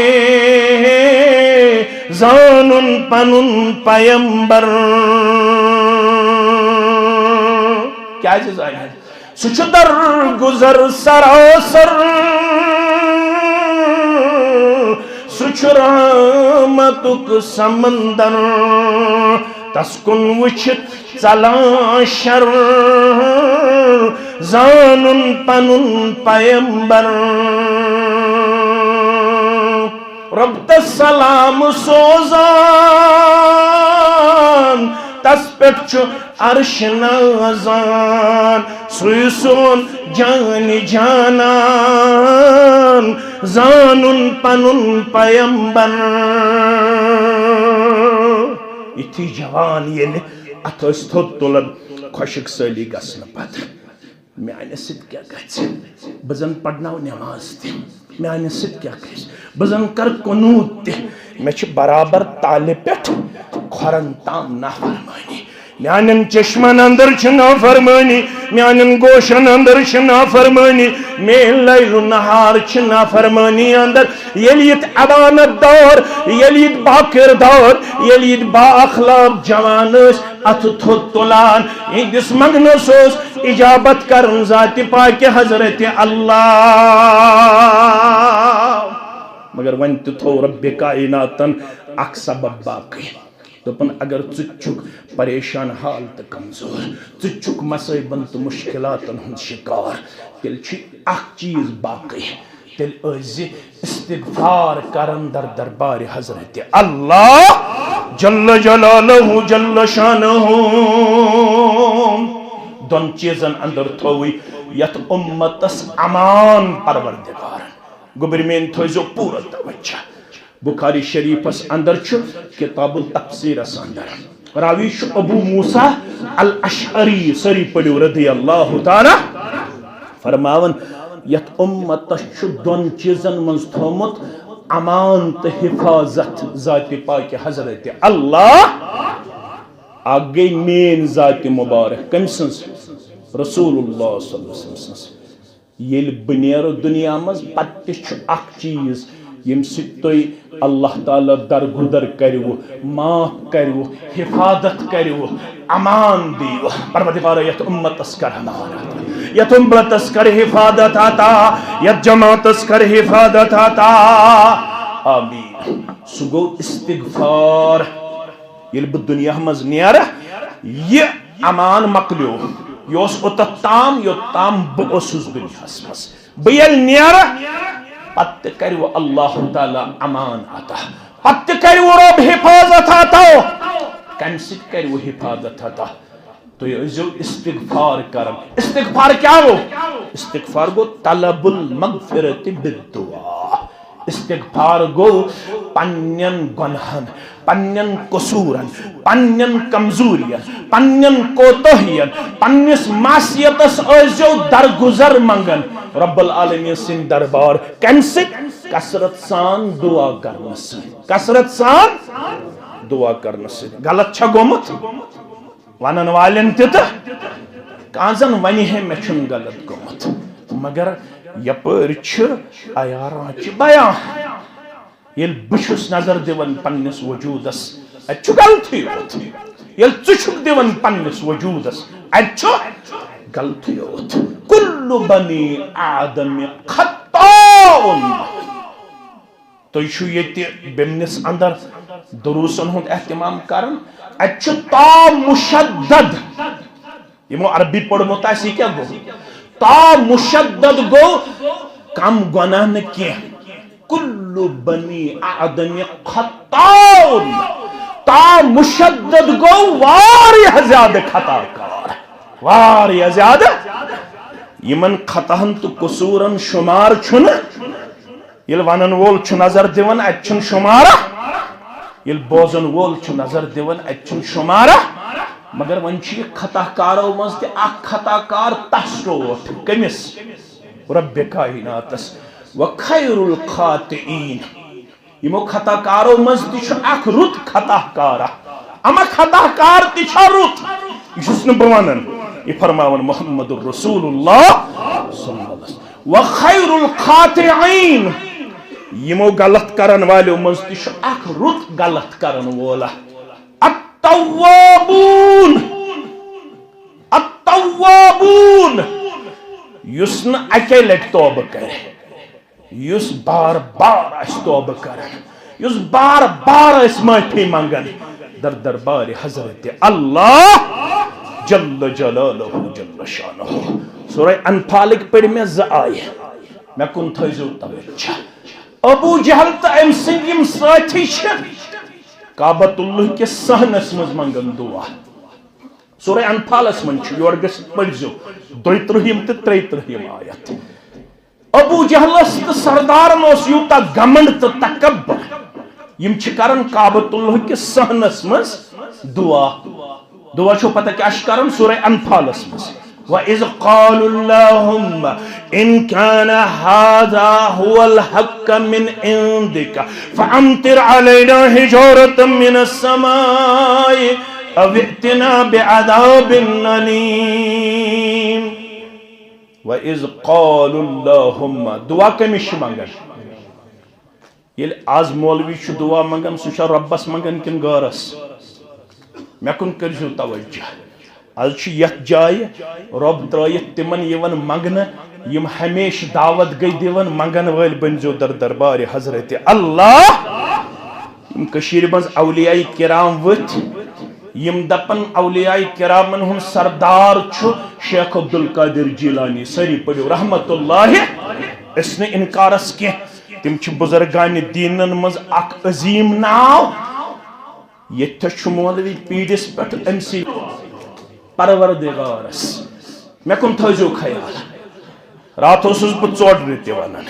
زانن پنن پیمبر. کیا چیز آئی ہے؟ سچ در گزر سراسر، سچ رحمتک سمندر. تسکن وچھت ژلان شر، زانن پنن پیمبر. رب تسلام سوزان، تس پٮ۪ٹھ چھُ عرش نازان. سُے سون جان جانان، زانن پنن پیمبر. یِتھُے جوان ییٚلہِ اتھ ٲسۍ تھوٚد تُلان خۄشِک سٲلی گژھنہٕ پتہٕ، میانہِ سۭتۍ کیٛاہ گژھِ؟ بہٕ زن پرناو نٮ۪ماز تہِ، میانہِ سۭتۍ کیٛاہ گژھِ؟ بہٕ زن کرٕ قنوٗت تہِ، مےٚ چھِ برابر تالہِ پٮ۪ٹھ کھۄرن تام نافرمٲنی. میانن چشمن اندر چھ نافرمٲنی، میانن گوشن اندر چھ نافرمٲنی، میٲنۍ لیل نہار چھ نافرمٲنی اندر. ییٚلہِ ییٚتہِ عبانت دار، ییٚلہِ ییٚتہِ باکردار، ییٚلہِ ییٚتہِ با اخلاق جوان ٲسۍ اتھٕ تھوٚد تُلان، یِہنٛدِس منگنس اوس اجابت کرن ذاتِ پاکہِ حضرت اللہ. مگر وۄنۍ تہِ تھوٚو رب کائناتن اکھ سبب باقی. دپن اگر ژٕ پریشان حال تو کمزور، ژٕ مصائبن تو مشکلاتن ہند شکار، تیل چھ اخ چیز باقی، تیل ٲسۍ استغفار کرن در دربار حضرت اللہ جل جلالہ جل شانہ. دون چیزن اندر تھوئی یت امتس امان پروردگارن. گوبرمین تھوزو پورا توجہ. بخاری شریفس اندر چھ کتاب التفسیرس اندر راوی چھ ابو موسیٰ الاشعری سری پڑھو رضی اللہ تعالی فرماون یت امتس چھ دون چیزن منز تھومت امان تو حفاظت ذات پاک حضرت اللہ. اکھ گئی مین ذات مبارک کم سنس؟ رسول اللہ صلی اللہ علیہ وسلم. یل بہ نیرو دنیا مز پتہ چھ اکھ چیز یم سی اللہ تعالیٰ درگدر کرو معاف کرو حفاظت کرو امان دیو پروردگار یت امتس کر امانت یت امتس کر حفاظت عطا یت جماعتس کر حفاظت عطا آمین سہ گو استغفار یل بہ دنیا مز نیرہ یہ امان مکلیو یہ اوتت تام یوتام بہ اوسس دنیا مز بہ یل نیرہ پتہ کرو اللہ تعالیٰ امان عطا پتہ کرو رب حفاظت عطا کم سۭتۍ کرو حفاظت عطا تُہۍ ٲسۍزیو استغفار کران استغفار کیا گو استغفار گو طلب المغفرت بالدعا استغفار گو پنن گناہن پنن قصورن پنن کمزورین پنن کوتاہین پنس معصیتس ٲسۍزیو درگزر منگن رب العالمین سن دربار کم سۭتۍ کثرت سان دعا کرنہٕ سۭتۍ کثرت سان دعا کرنہٕ سۭتۍ غلط چھا گوٚمُت ونن والین تہِ تہٕ کانٛہہ زن ونہِ ہے مےٚ چھُنہٕ غلط گوٚمُت مگر یپٲرۍ چھِ عیاران چھِ بیان ییٚلہِ بہٕ چھُس نظر دِوان پننِس وجوٗدس اتہِ چھُ غلطٕے یوت ییٚلہِ ژٕ چھُکھ دِوان پننِس وجوٗدس اتہِ چھُ غلطٕے یوت کُلُّ بنی آدم خطاؤن تُہۍ چھُو ییٚتہِ بیمنِس اندر دروسن ہُنٛد اہتمام کران اتہِ چھُ تا مشدد یِمو عربی پوٚرمُت آسہِ یہِ کیٛاہ گوٚو تا مشدد گو کم گناہ نہ کینٛہہ کُلُّ بنی آدم خطاؤن تا مشدد گو واریاہ زیادٕ خطا کار واریاہ زیادٕ یمن خطاہن تہٕ قصوٗرن شُمار چھُنہٕ ییٚلہِ ونن وول چھُ نظر دِوان اتہِ چھُنہٕ شُمارا ییٚلہِ بوزن وول چھُ نظر دِوان اتہِ چھُنہٕ شُمارا مگر وۄنۍ چھُ یہِ خطا کارو منٛز تہِ اکھ خطا کار تس ٹوٹھ کٔمِس رب کائناتس وخیر الخاطئین یِمو خطا کارو منٛز تہِ چھُ اکھ رُت خطا کارا اما خطا کار تہِ چھا رُت یہِ چھُس نہٕ بہٕ ونان یہ فرماون محمد الرسول اللہ صلی اللہ علیہ وسلم وخیر الخاطئین یمو غلط کرن والیو منٛز تہِ چھُ اکھ رُت غلط کرن وولا التوابون التوابون یُس نہٕ اکے لٹہِ توبہ کرِ یُس بار بار آسہِ توبہ کران یُس بار بار آسہِ معافی منگان در دربار حضرت اللہ جل جلالہ جل شانہ سورہ انفالک پڑھ میں زٕ آیہِ مےٚ کُن تھٲیزیو توجہ ابو جہل تہٕ أمۍ سٕنٛدۍ یِم سٲتھی چھِ کعبۃ اللہ کِس صحنس منٛز منگان دعا سورہ انفالس منٛز چھُ یور گٔژھِتھ پٔرزیو 32 تہٕ 33 آیت ابو جہلس تہٕ سردارن اوس یوٗتاہ گمنڈ تہٕ تکبر یِم چھِ کران کعبۃ اللہ کِس صحنس منٛز دعا دعا چھو پتہ کیٛاہ چھِ کران سورہ انفالس منٛز وَإِذْ قَالُوا اللَّهُمَّ إِنْ كَانَ هَذَا هُوَ الْحَقَّ مِنْ عِنْدِكَ فَأَمْطِرْ عَلَيْنَا حِجَارَةً مِنَ السَّمَاءِ أَوْ ائْتِنَا بِعَذَابٍ أَلِيمٍ وَإِذْ قَالُوا اللَّهُمَّ دعا کٔمِس چھِ منگان ییٚلہِ آز مولوی چھُ دعا منگان سُہ چھا رۄبس منگان کِنہٕ غٲرس مےٚ کُن کٔرزیو توجہ آز چھُ یتھ جایہِ رۄب ترٲیِتھ تِمن یِوان منگنہٕ یم ہمیشہ دعوت گئی دِوان منگن وٲلۍ بٔنزیو در دربار حضرت اللہ یم کشیٖرِ منٛز اولیاء کرام ؤتھۍ یم دپن اولیاء کرامن ہُنٛد سردار چھُ شیخ عبدالقادر جیلانی سٲری پٔرِو رحمت اللہ أسۍ نہٕ انکارس کینٛہہ تِم چھِ بُزرگانہِ دیٖنن منٛز اکھ عظیٖم ناو ییٚتہِ چھُ مولوی پیٖڈِس پٮ۪ٹھ أمۍ سٕے پروردگارس مےٚ کُن تھٲیزیو خیال رات اوسُس بہٕ ژوٚڈرِ تہِ ونان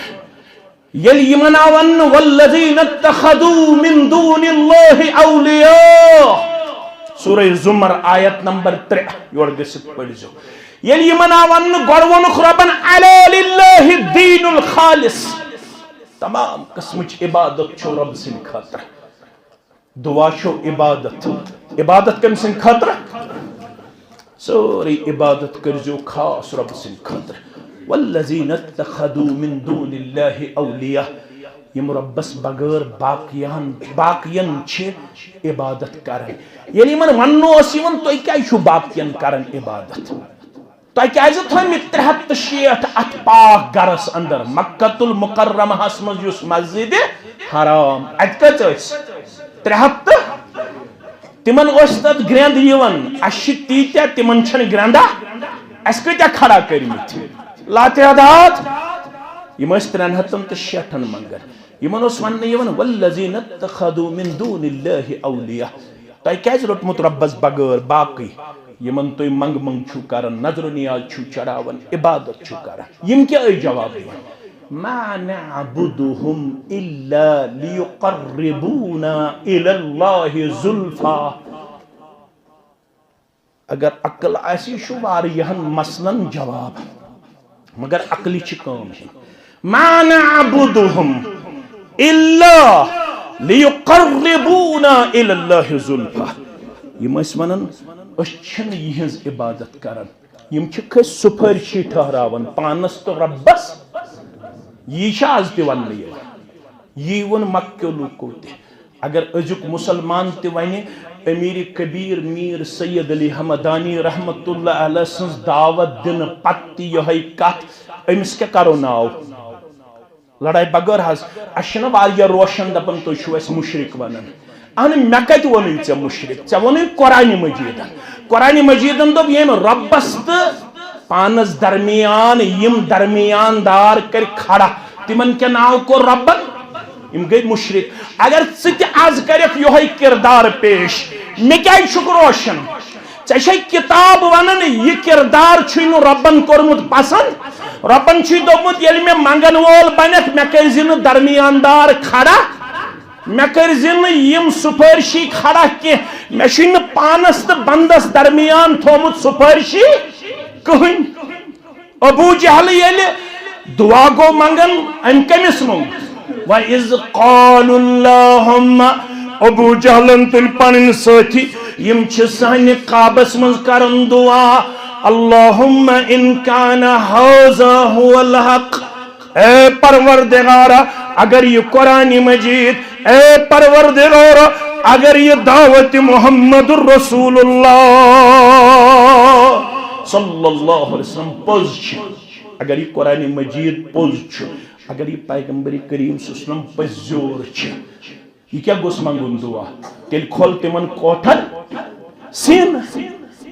ییٚلہِ یِمن آو وننہٕ والذین اتخذوا من دون اللہ اولیاء سورہ زمر آیت نمبر 3 یور گٔژھِتھ پٔرزیو ییٚلہِ یِمن آو وننہٕ گۄڈٕ ووٚنُکھ رۄبن الا للہ الدین الخالص تمام قسمٕچ عبادت چھو رب سٕنٛدِ خٲطرٕ دعا چھو عبادت عبادت کٔمۍ سٕنٛدِ خٲطرٕ سوری عبادت کرزیو خاص رب سٕنٛدِ خٲطرٕ والذین اتخذوا من دون اللہ اولیاء یم ربس بغیر باقین چھ عبادت کرن یلی من ونو اس یون تو کیا چھو باقین کرن عبادت تو کیازِ تھٲیمٕتۍ 360 اتھ پاک گرس اندر مکۃ المکرمہ ہس منٛز یُس مسجد حرام اتہِ کٔژ ٲسۍ 300 تمن اوس تتھ گرٛینٛد یِوان اسہِ چھِ تیٖتیاہ تمن چھنہٕ گرٛینٛدا اسہِ کۭتیاہ کھڑا کٔرمٕتۍ لاتعداد یم ٲسۍ 360 منٛگان یمن اوس وننہٕ یِوان والذین اتخذوا من دون اللہ اولیاء تۄہہِ کیازِ روٚٹمُت رۄبس بغٲر باقٕے یمن تُہۍ منٛگ چھُو کران نظر و نیاز چھُو چڑھاوان عبادت چھُو کران یم کیٛاہ ٲسۍ جواب دِوان ما نعبدهم الا ليقربونا الى الله زلفى اگر عقل آسہِ چھُ واریاہن مسلن جواب مگر عقلی چھِ کٲم ہیٚنۍ ما نعبدهم الا ليقربونا الى الله زلفى یم ٲسۍ ونان أسۍ چھِنہٕ یِہنٛز عبادت کران یم چھِ کھٔسۍ سُپٲرشی ٹھہراوان پانس تہٕ رۄبس یی چھِ آز تہِ وننہٕ یِوان یی ووٚن مکیو لوٗکو تہِ اگر أزیُک مُسلمان تہِ ونہِ امیر کبیر میر سید علی حمدانی رحمت اللہ علیہ سٕنٛز دعوت دِنہٕ پتہٕ تہِ یِہوٚے کتھ أمِس کیٛاہ کرو ناو لڑائی بغٲر حظ اسہِ چھِنہ واریاہ روشن دپان تُہۍ چھِو اسہِ مُشرک ونان اہن مےٚ کتہِ ووٚنُے ژےٚ مُشرک ژےٚ ووٚنُے قرآنِ مجیٖدن قرآنِ مجیٖدن دوٚپ ییٚمۍ رۄبس تہٕ پانس درمیان یم درمیان دار کر کھڑا تمن کیا ناو کوٚر رۄبن یم گٔے مُشرک اگر ژٕ تہِ آز کرکھ یِہوٚے کردار پیش مےٚ کیازِ چھُکھ روشن ژےٚ چھے کتاب ونان یہِ کردار چھُے نہٕ رۄبن کوٚرمُت پسند رۄبن چھُے دوٚپمُت ییٚلہِ مےٚ منگن وول بنکھ مےٚ کٔرزِ نہٕ درمیان دار کھڑا مےٚ کٔرزِ نہٕ یم سُپٲرشی کھڑا کینٛہہ مےٚ چھُے نہٕ پانس تہٕ بندس درمیان تھوٚومُت سُپٲرشی کٕہٕنۍ ابوٗ جہل ییٚلہِ دعا گوٚو منگن أمۍ کٔمِس منٛگ وَإِذْ قَالُوا اللَّهُمَّ ابوٗ جہلن تُلۍ پنٕنۍ سٲتھی یم چھِ سانہِ قابس منٛز کران دعا اللہم ان کان ھذا هو الحق اے پروردگارا اگر یہ قرآن مجید اے پروردگارا اگر یہ دعوت محمد الرسول اللہ صلی اللہ علیہ وسلم پوز چھ اگر یہ قرآن مجید پوز چھ اگر یہ پیغمبر کریم صلی اللہ علیہ وسلم پزیور چھ یہ کیا گوس منگون دعا تیل کھول تمن کوٹھن سین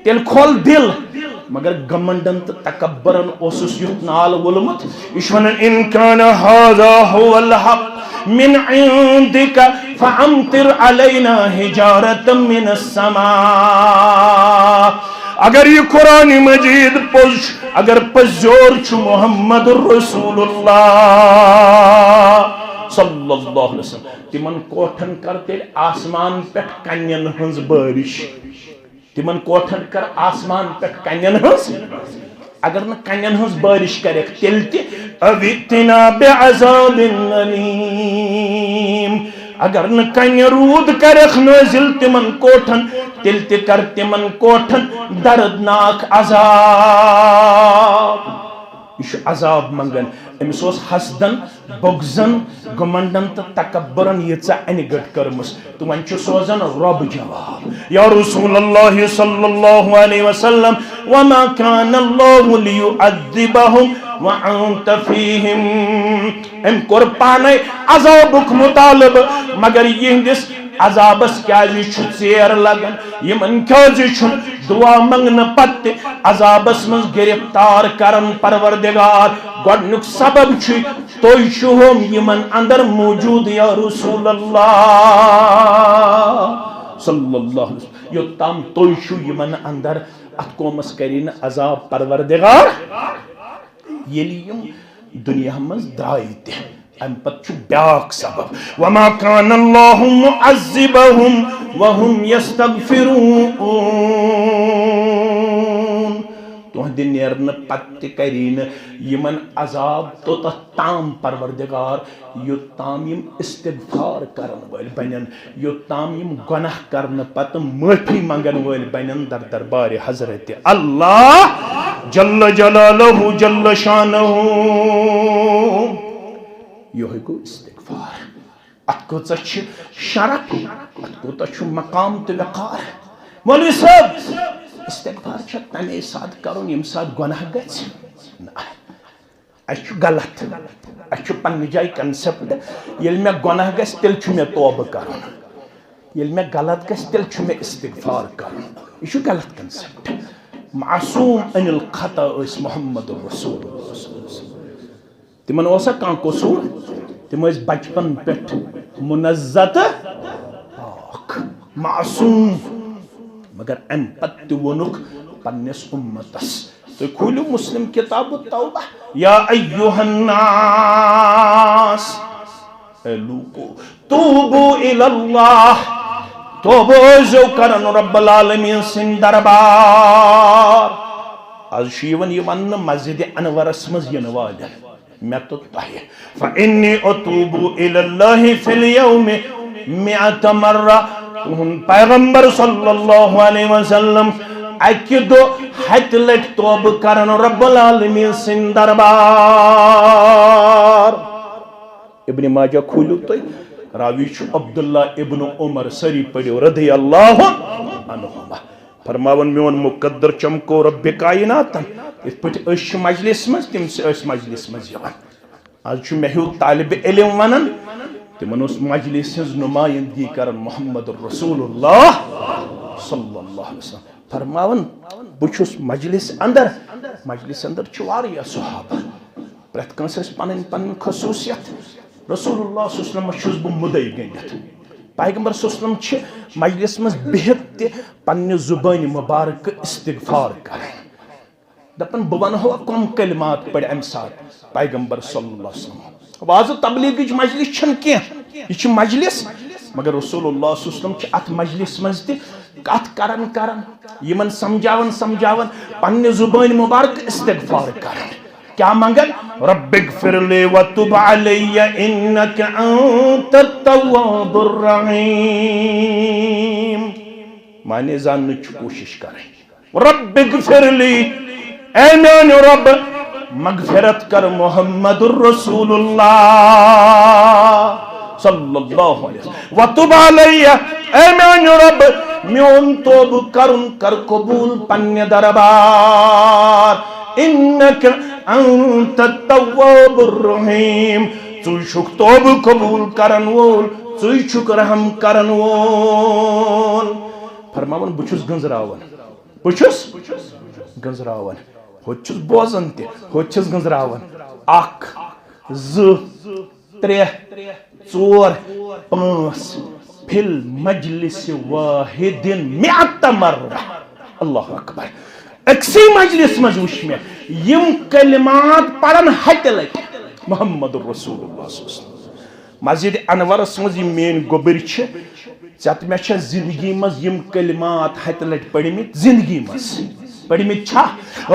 تیل کھول دل مگر گمنڈن تو تکبرن اوسس یت نال ولمت اشون ان کان ھذا هو الحق من عندك فامطر علينا حجارة من السماء اگر یہ قرآن مجید پوز اگر پزور چھ محمد رسول اللہ صلی اللہ علیہ وسلم تمن کوٹھن کر تیل آسمان پہ کنین ہنز بارش تمن کوٹھن کر آسمان پہ کنین ہنز اگر نہ کنین ہنز بارش کرک تیل تی اویتنا بعذاب علیم اگر نہ کنی رود کرک نازل تمن کوٹھن تیل تی کر تمن کوٹھن دردناک عذاب یہ عذاب منگن امس اوس حسدن بغزن گمنڈن تو تکبرن یژا ان گٹ کرمس تو ون چھ سوزن رب جواب یا رسول اللہ صلی اللہ علیہ وسلم وما كان الله ليعذبهم وانت فيهم ام قربان عذابک مطالب مگر یہندس عذابس کیازِ چھُ ژیر لگان یمن کیازِ چھُ دعا منگنہ پتہ عذابس من گرفتار کرن پروردگار گۄڈنیُک سبب چھُ تُہۍ چھُہم یمن اندر موجود یا رسول اللہ صلی اللہ علیہ وسلم یوتام تُہۍ چھُو یمن اندر اتھ قومس کری نہٕ عذاب پروردگار ییٚلہِ یم دنیا منٛز درٛاے تہِ ام پت چھُ بیاکھ سبب وما كان الله معذبهم وهم يستغفرون تہندِ نیرنہٕ پتہٕ تہِ کری نہٕ یمن عذاب توٚتتھ تام پروردگار یوٚتام یم استغفار کرن وٲلۍ بنن یوٚتام یم گۄناہ کرنہٕ پتہٕ معٲفی منگن وٲلۍ بنن در دربارِ حضرت اللہ جل جلالہ جل شانہ یہ گو استغفار ات کوتا چھ شرف ات کوتا چھ مقام تو وقار مولوی صاحب استغفار چھ تمے ساتھ کرن یم ساتھ گناہ گژھِ اچھ غلط اچھ پنہ جائے کنسپٹ یل میں گناہ گژھِ تیل چھ میں توبہ کرن یل میں غلط گژھِ تیل چھ میں استغفار کرن یہ چھ غلط کنسپٹ معصوم ان الخطا اس محمد رسول اللہ تمن اوسا کان قصور تم اس بچپن پٹھ منزت پاک معصوم مگر ام پت ونک پنس امتس تو کھولو مسلم کتاب التوبہ یا ایوہ الناس اے لوگو توبو الاللہ توبہ ازو کرن رب العالمین سن دربار از شیون یہ ون مسجد انور اسمز ینوال میں تو تاہی فإنی اتوبو الاللہ فی اليوم 100 مرہ پیغمبر صلی اللہ علیہ وسلم اکی دو ہت لٹ توب کرن رب العالمین سن دربار ابن ماجہ کھولو تو راوی چھو عبداللہ ابن عمر سری پڑھو رضی اللہ عنہما فرماون میون مقدر چمکو رب کائناتن اس پٹ اش مجلس مز تم سے اس مجلس مز یوان آج چھو محیو طالب علم ونن تمن اس مجلس ہز نمائندگی کرن محمد رسول اللہ صلی اللہ علیہ وسلم فرماون بچھس مجلس اندر چواریا صحابہ پرت کنسس پنن پنن خصوصیت رسول اللہ صلی اللہ علیہ وسلم چھس بہ مدعی گندت پیغمبر صلی اللہ علیہ وسلم چھ مجلس مز بہت تہ پنہ زبان مبارک استغفار کرن دپن بہ ونہو کم کلمات پڑھ ام سات پیغمبر صلی اللہ علیہ وسلم واضح تبلیغ مجلس چھن کی یہ مجلس مگر رسول اللہ صلی اللہ علیہ وسلم چھ ات مجلس مز تہ کت کرن یمن سمجھاون پنہ زبان مبارک استغفار کرن کیا منگن رب اغفر لی وتب علی انک انت التواب الرحیم معنی جاننے کی کوشش کریں رب اغفر لی اے میان رب مغفرت کر محمد الرسول اللہ صلی اللہ علیہ وسلم وتب علی اے میان رب میون توب کرن کر قبول پنہ دربار انک انت التواب الرحیم ژوئی چھُکھ توب قبول کرن وول ژوئی چھُکھ رحم کرن وول فرماون بہ چھُس گنزراون ہوت چھُس بوزان تہ ہوت چھُس گنزراون 1 2 3 4 5 فی المجلس واحد 100 مرہ اللہ اکبر اکسی مجلس مز وچ میں یم کلمات پڑھن ہتہ لٹ محمد رسول اللہ صلی اللہ علیہ وسلم مسجد انورس مز یم مین گوبر چھ ژت مے چھ زندگی مز یم کلمات ہتہ لٹ پڑھمت زندگی مز پڑھمت چھا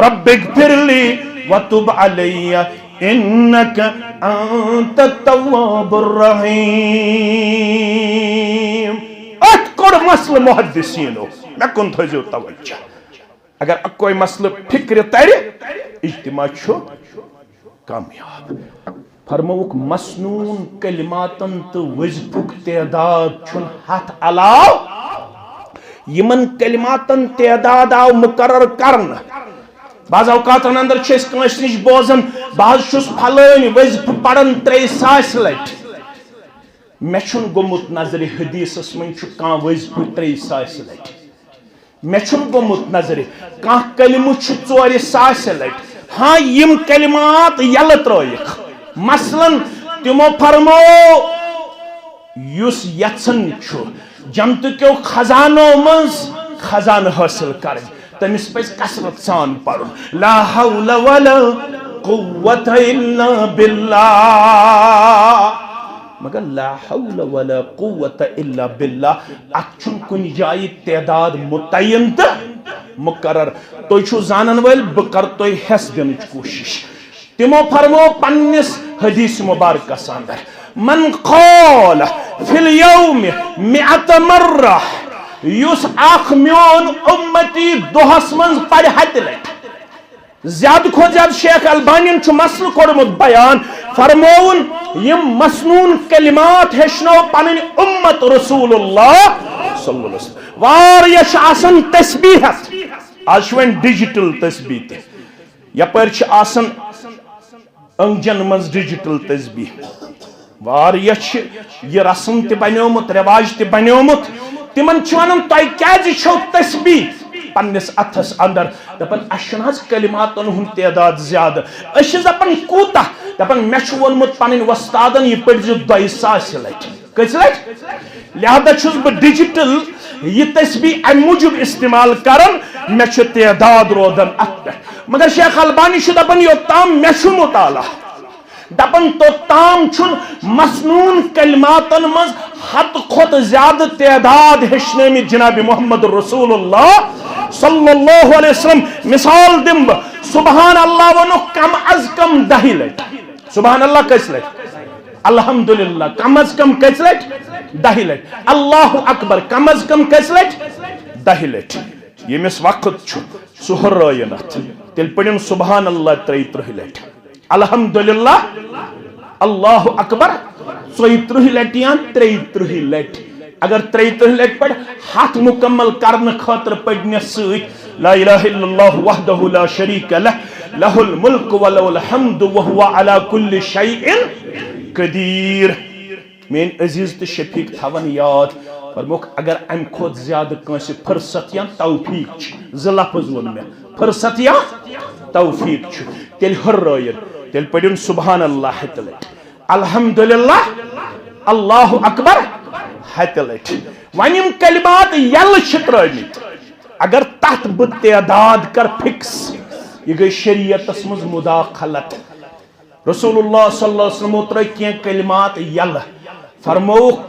رب اغفر لی وتب علی انک انت التواب الرحیم ات کوڑ مسئلہ محدثینو میں کن تھزیو توجہ اگر کوئی مسئلہ فکر تر اجتماع چھو کامیاب فرموک مسنون کلماتن تو وظیفک تعداد چھن ہتھ علاو یمن کلماتن تعداد آو مقرر کرن بعض اوقاتن اندر چھس کنس نش بوزن بعض چھس پھلٲنۍ وظیفہ پرن 3,000 لٹ مے چھن گومت نظر حدیثس من چھ کان وظیفہ 3,000 لٹ مے چھن گومت نظر کان کلمہ چھ 4,000 لٹ ہاں یم کلمات یل ترٲیِکھ مثلا تمو فرمو یس یژھن چھ جنت کیو خزانو منز خزانہ حاصل کرن تمس پز کثرت سان پڑھن لا حول ولا قوت الا باللہ مگر لا حول ولا قوت الا باللہ اچھن کن جائی تعداد متعین تو مقرر تو چھو زانن ول بکر تو حس دنچ کوشش تمو فرمو پنس حدیث مبارکہ اندر من قال فی اليوم 100 مرہ یس اخ میون امتی دہس من پڑھ ہتہ لٹ زیادہ کھت زیادہ شیخ البانین چھ مسئلہ کورمت بیان فرمون یم مسنون کلمات ہشنو پنن امت رسول اللہ صلی اللہ علیہ وسلم واریش آسن تسبیحت آج شوین ڈیجیٹل تسبیح تے یپر چھ آسن انگجن منز ڈیجیٹل تسبیح واریش یہ رسم تے بنیومت رواج تے بنیومت تمن چوانن تائی کیازِ چھو تسبیح پنس اتھس اندر دپن اشناز کلماتن ہن تعداد زیادہ اشز اپن کوتا دپن میچ ونمت پنن وستادن یہ پڑھ جو 200 لٹ کس لٹ لہذا چھس بہ ڈیجیٹل یہ تسبیح ام موجب استعمال کرن میں چھ تعداد رودن ات مگر شیخ البانی چھ دپن یوتام میں چھ مطالعہ دپن تو تام چھن مسنون کلماتن مز حد خود زیادہ تعداد ہشنے میں جناب محمد رسول اللہ صلی اللہ علیہ وسلم مثال دم سبحان اللہ ونو کم از کم 10 لٹ سبحان اللہ کس لٹ الحمدللہ کم از کم کس لٹ 10 لٹ اللہ اکبر کم از کم کس لٹ 10 لٹ یمس وقت چھو سہر رائنت تیل پڑھن سبحان اللہ 33 لٹ الحمدللہ اللہ اکبر 34 لٹ یا 33 لٹ اگر 33 لٹ پڑھ ہاتھ مکمل کرنے خاطر پڑھنے سوئت لا الہ الا اللہ وحدہ لا شریک لہ لہ الملک ولہ الحمد وہو علی کل شیء قدیر مین عزیز تو شفیق تھون یاد فرموک اگر ام کھوت زیادہ کنسی فرصت یا توفیق چھ لفظ ون میں فرصت یا توفیق چھ تیل ہر رائن تیل پڑھن سبحان اللہ ہتھ لٹ الحمدللہ اللہ اکبر ہتھ لٹ ونیم کلمات یل چھ ترٲمٕتۍ اگر تحت بہ تعداد کر فکس یہ گئی شریعتس مز مداخلت رسول اللہ صلی اللہ علیہ وسلم ترٲے کینٛہہ کلمات یل فرموک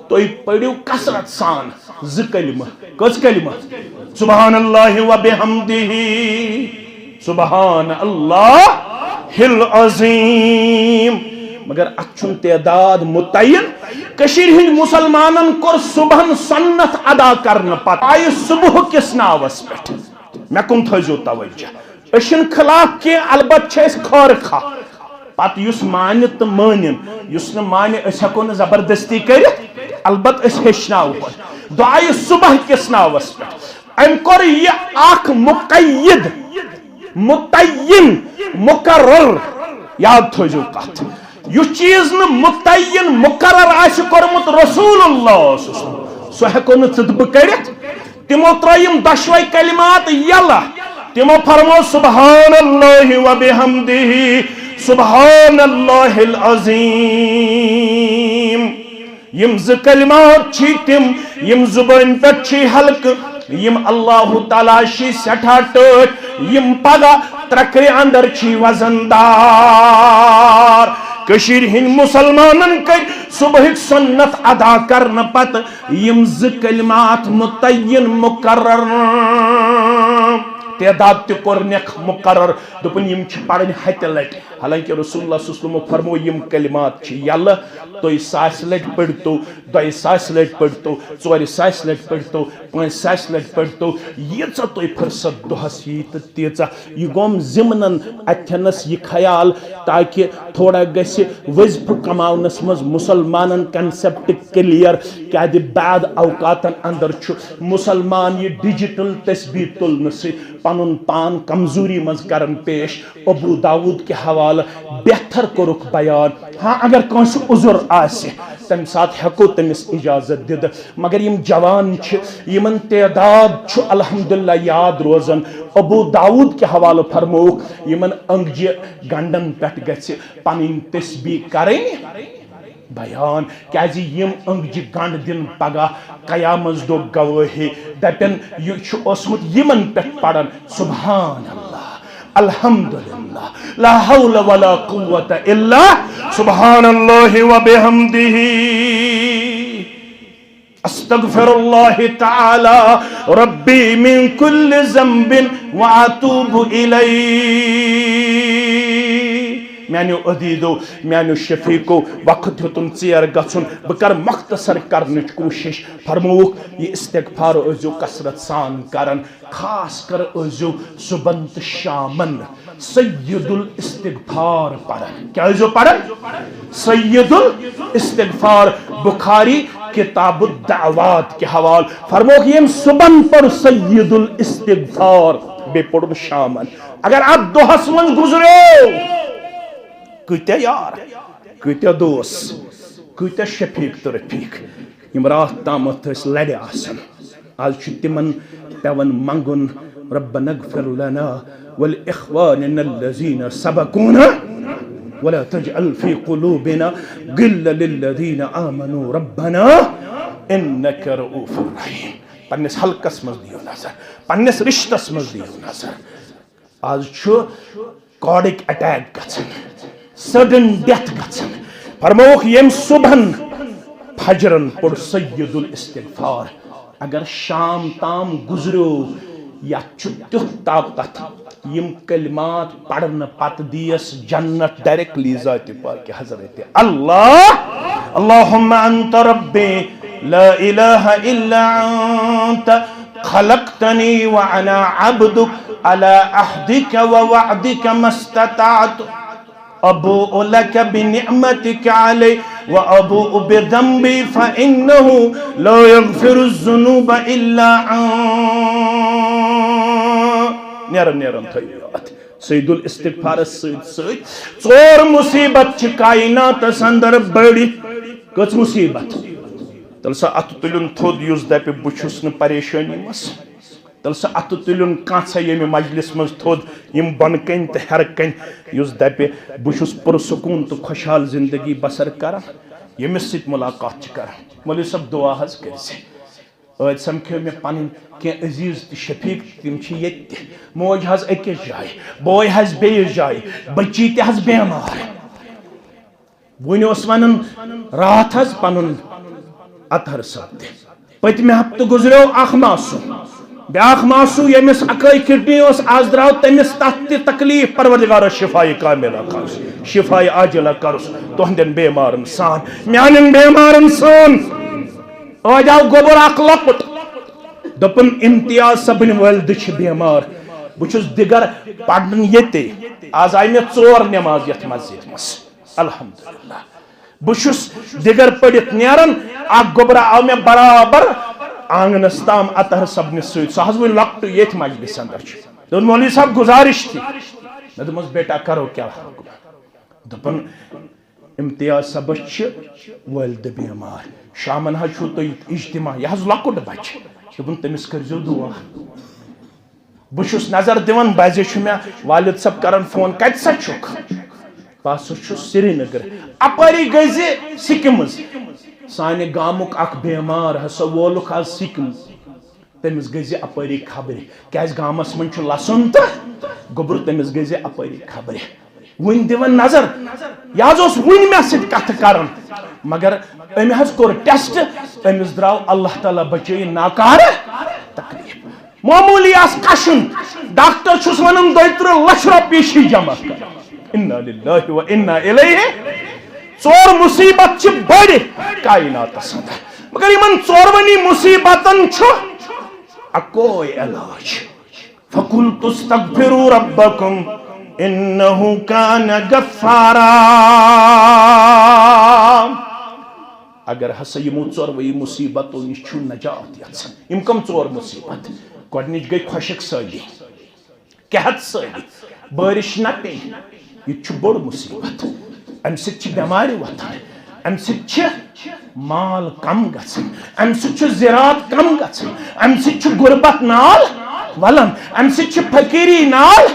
تُہۍ پٔرِو کثرت سان زٕ کلمہ کٔژ کلمہ سبحان اللہ و بحمدہ سبحان اللہ العظیم مگر اچھن تعداد متعین کشیر ہند مسلمانن کور صبحن سنت ادا کرنا پتہ آئی صبح کس ناوس پہ میں کن تھو توجہ اشن خلاف کی البت چھس خور خا پتہ یس مان تو مانن یس نہ مان اس ہکو نہ زبردستی کرت البت اس ہشناو دعائی صبح کس ناوس پہ ام کور یہ اخ مقید متعین مقرر یاد تھو کت یہ چیز نہ متعین مقرر آس کورمت رسول اللہ سو ہیکو نہ ژدبہ کرت تمو ترائیم دشوے کلمات یلا تمو فرمو سبحان اللہ و بحمدہ سبحان اللہ العظیم یم ز کلمات چھ تم یم زبان پہ چھ حلق یم اللہ تعالی شی سٹھا ٹٹ یم پگہ ترکری اندر چھ وزندار کشیر ہند مسلمانن کر صبح سنت ادا کرنا پت یم ز کلمات متعین مقرر تعداد تہ کورنک مقرر دپن یم چھ پڑھن ہتہ لٹ حالانکہ رسول اللہ صلی اللہ علیہ وسلم فرمو یم کلمات چھ یل تُہۍ 100 لٹ پڑھتو 200 لٹ پڑھتو 400 لٹ پڑھتو 500 لٹ پڑھتو ییژہ تُہۍ فرصت دۄہس یی تہٕ تیژہ یہ گوم ضمنن اتھنس یہ خیال تاکہ تھوڑا گژھِ وظیفہ کماونس مز مسلمانن کنسپٹ کلیئر کیازِ بعد اوقاتن اندر چھ مسلمان یہ ڈیجیٹل تسبیح تلنہ سۭتۍ پنن پان کمزوری مز کرن پیش ابو داود کے حوالہ بہتر کورک بیان ہاں اگر کنس عذر آسہ تم سات ہیکو تمس اجازت دد مگر یم جوان چھ یمن تعداد چھ الحمدللہ یاد روزن ابو داود کے حوالہ فرموک یمن انگجہ گنڈن پٹ گژھِ پنن تسبیح کریں بیان کیازِ یم انگجہ گنڈ دن پگہ قیامت دو گواہی دپن یہ چھ اوسمت یمن پٹ پڑھن سبحان اللہ الحمدللہ لا حول ولا قوة الا سبحان اللہ و بحمدہ استغفر اللہ تعالی ربی من کل ذنب واتوب الیہ میانو عدیدو میانو شفیقو وقت ہتن ژیر گژھن بہ کر مختصر کرنچ کوشش فرموک یہ استغفار ازو کثرت سان کرن خاص کر ازو صبح تو شامن سید الاستغفار پڑھن کیا ازو پڑھن سید الاستغفار بخاری کتاب الدعوات کے حوال فرموک یم صبح پر سید الاستغفار بے پڑھن شامن اگر آپ دوہس من گزرو کتیا یار کتیا دوست کتیا شفیق تو رفیق یم رات تامت اس لڑے آسن آج چھ تمن پیون منگن ربنا اغفر لنا والاخواننا الذين سبقونا ولا تجعل في قلوبنا غلا للذين آمنوا ربنا انك رؤوف رحيم پنس حلقس مز دیو نظر پنس رشتس مز دیو نظر آج چھ کارڈک اٹیک گژھن سڈن ڈیتھ گژھن فرموک یم صبحن فجرن پڑ سید الاستغفار اگر شام تام گزرو یا تیُتھ طاقت یم کلمات پڑھن پت دیس جنت ڈائریکٹلی ذات پاک حضرت اللہ اللہم انت ربی لا الہ الا انت خلقتنی وانا عبدک على عہدک ووعدک ما استطعت ابوء لك بنعمتك علي وابوء بذنبي فانه لا يغفر الذنوب الا نیرن تھیات سید الاستغفار سید ژور مصیبت چھ کائنات اندر بڑی کچھ مصیبت تل سا ات تلن تھود یس دپ بچھس ن پریشانی مس تل سا ات تلن کانسا یم مجلس مز تھود یم بن کن تہ ہر کن یس دپ بچھس پر سکون تو خوشحال زندگی بسر کران یمس سۭتۍ ملاقات چھ کران مولوی صاحب دعا حظ کرزِ آج سمکھو میں پنن کی عزیز شفیق تم چھ یت موج حظ اکس جائے بوے حظ بیس جائے بچی تہ حظ بیمار ون اس ونن رات حظ پنن اطہر صاحب تہ پتمہ ہفتہ گزریو اخ معصوم بیاکھ معصوم یمس اکائی کڈنی اس آز دراو تمس تحت تہ تکلیف پروردگار شفائی کاملہ کرس شفائی عاجلہ کرس تہندن بیمارن سان میانن بیمارن سان آج آو گوبر اخ لپٹ دپن امتیاز صبن ولد چھ بیمار بچس دگر پڑھن یتے آز آئی میں 4 نماز یت مسجد مس الحمدللہ بچس دگر پڑھت نیرن اخ گوبر آو میں برابر آنگنس تام اطہر صبنس سۭتۍ سہ حظ ون لۄکٹے ییٚتھۍ مجلس اندر چھُ دوٚپُن مولوی صاحب گزارش تھی مےٚ دوٚپمس بیٹا کرو کیا حکم دوٚپُن امتیاز صبس چھ والدہ بیمار شامن حظ چھو تُہۍ اجتماع یہ حظ لۄکُٹ بچہ دوٚپُن تٔمِس کٔرزیو دعا بہٕ چھُس نظر دِوان بزِ چھُ مےٚ والد صٲب کران فون کتہِ سا چھُکھ بہٕ ہسا چھُس سرینگر اپٲری گٔژھۍ سِکمٕز سانہِ گامُک اکھ بیمار ہسا وولُکھ آز سِکم تٔمِس گٔژھۍ اپٲری خبرِ کیازِ گامس منٛز چھُ لسُن تہٕ گوٚبُر تٔمِس گٔژھۍ اپٲری خبرِ وٕنۍ دِوان نظر یہِ حظ اوس وٕنۍ مےٚ سۭتۍ کتھٕ کران مگر أمۍ حظ کوٚر ٹیسٹ أمِس درٛاو اللہ تعالیٰ بچٲیِن ناکارٕ تکلیف معموٗلی آسہِ کشُن ڈاکٹر چھُس ونان 32 لچھ رۄپیہِ چھی جمع کرٕنۍ انا للہ و انا الیہ 4 مصیبت چھ بڑ کائنات اندر مگر یمن 4 مصیبتن چھُ اکوے علاج فقلت استغفروا ربکم انه كان غفارا اگر ہسا یمو 4 مصیبتو نش چھُ نجات یژھان یم کم 4 مصیبت گۄڈنِچ گٔے خۄشک سٲلی قحط سٲلی بارش نہ پے یہ چھُ بوڑ مصیبت ام سۭتۍ چھِ بیمارِ وۄتھان ام سۭتۍ چھِ مال کم گژھان ام سۭتۍ چھُ زراعت کم گژھان ام سۭتۍ چھُ غربت نال ولان ام سۭتۍ چھِ فقیری نال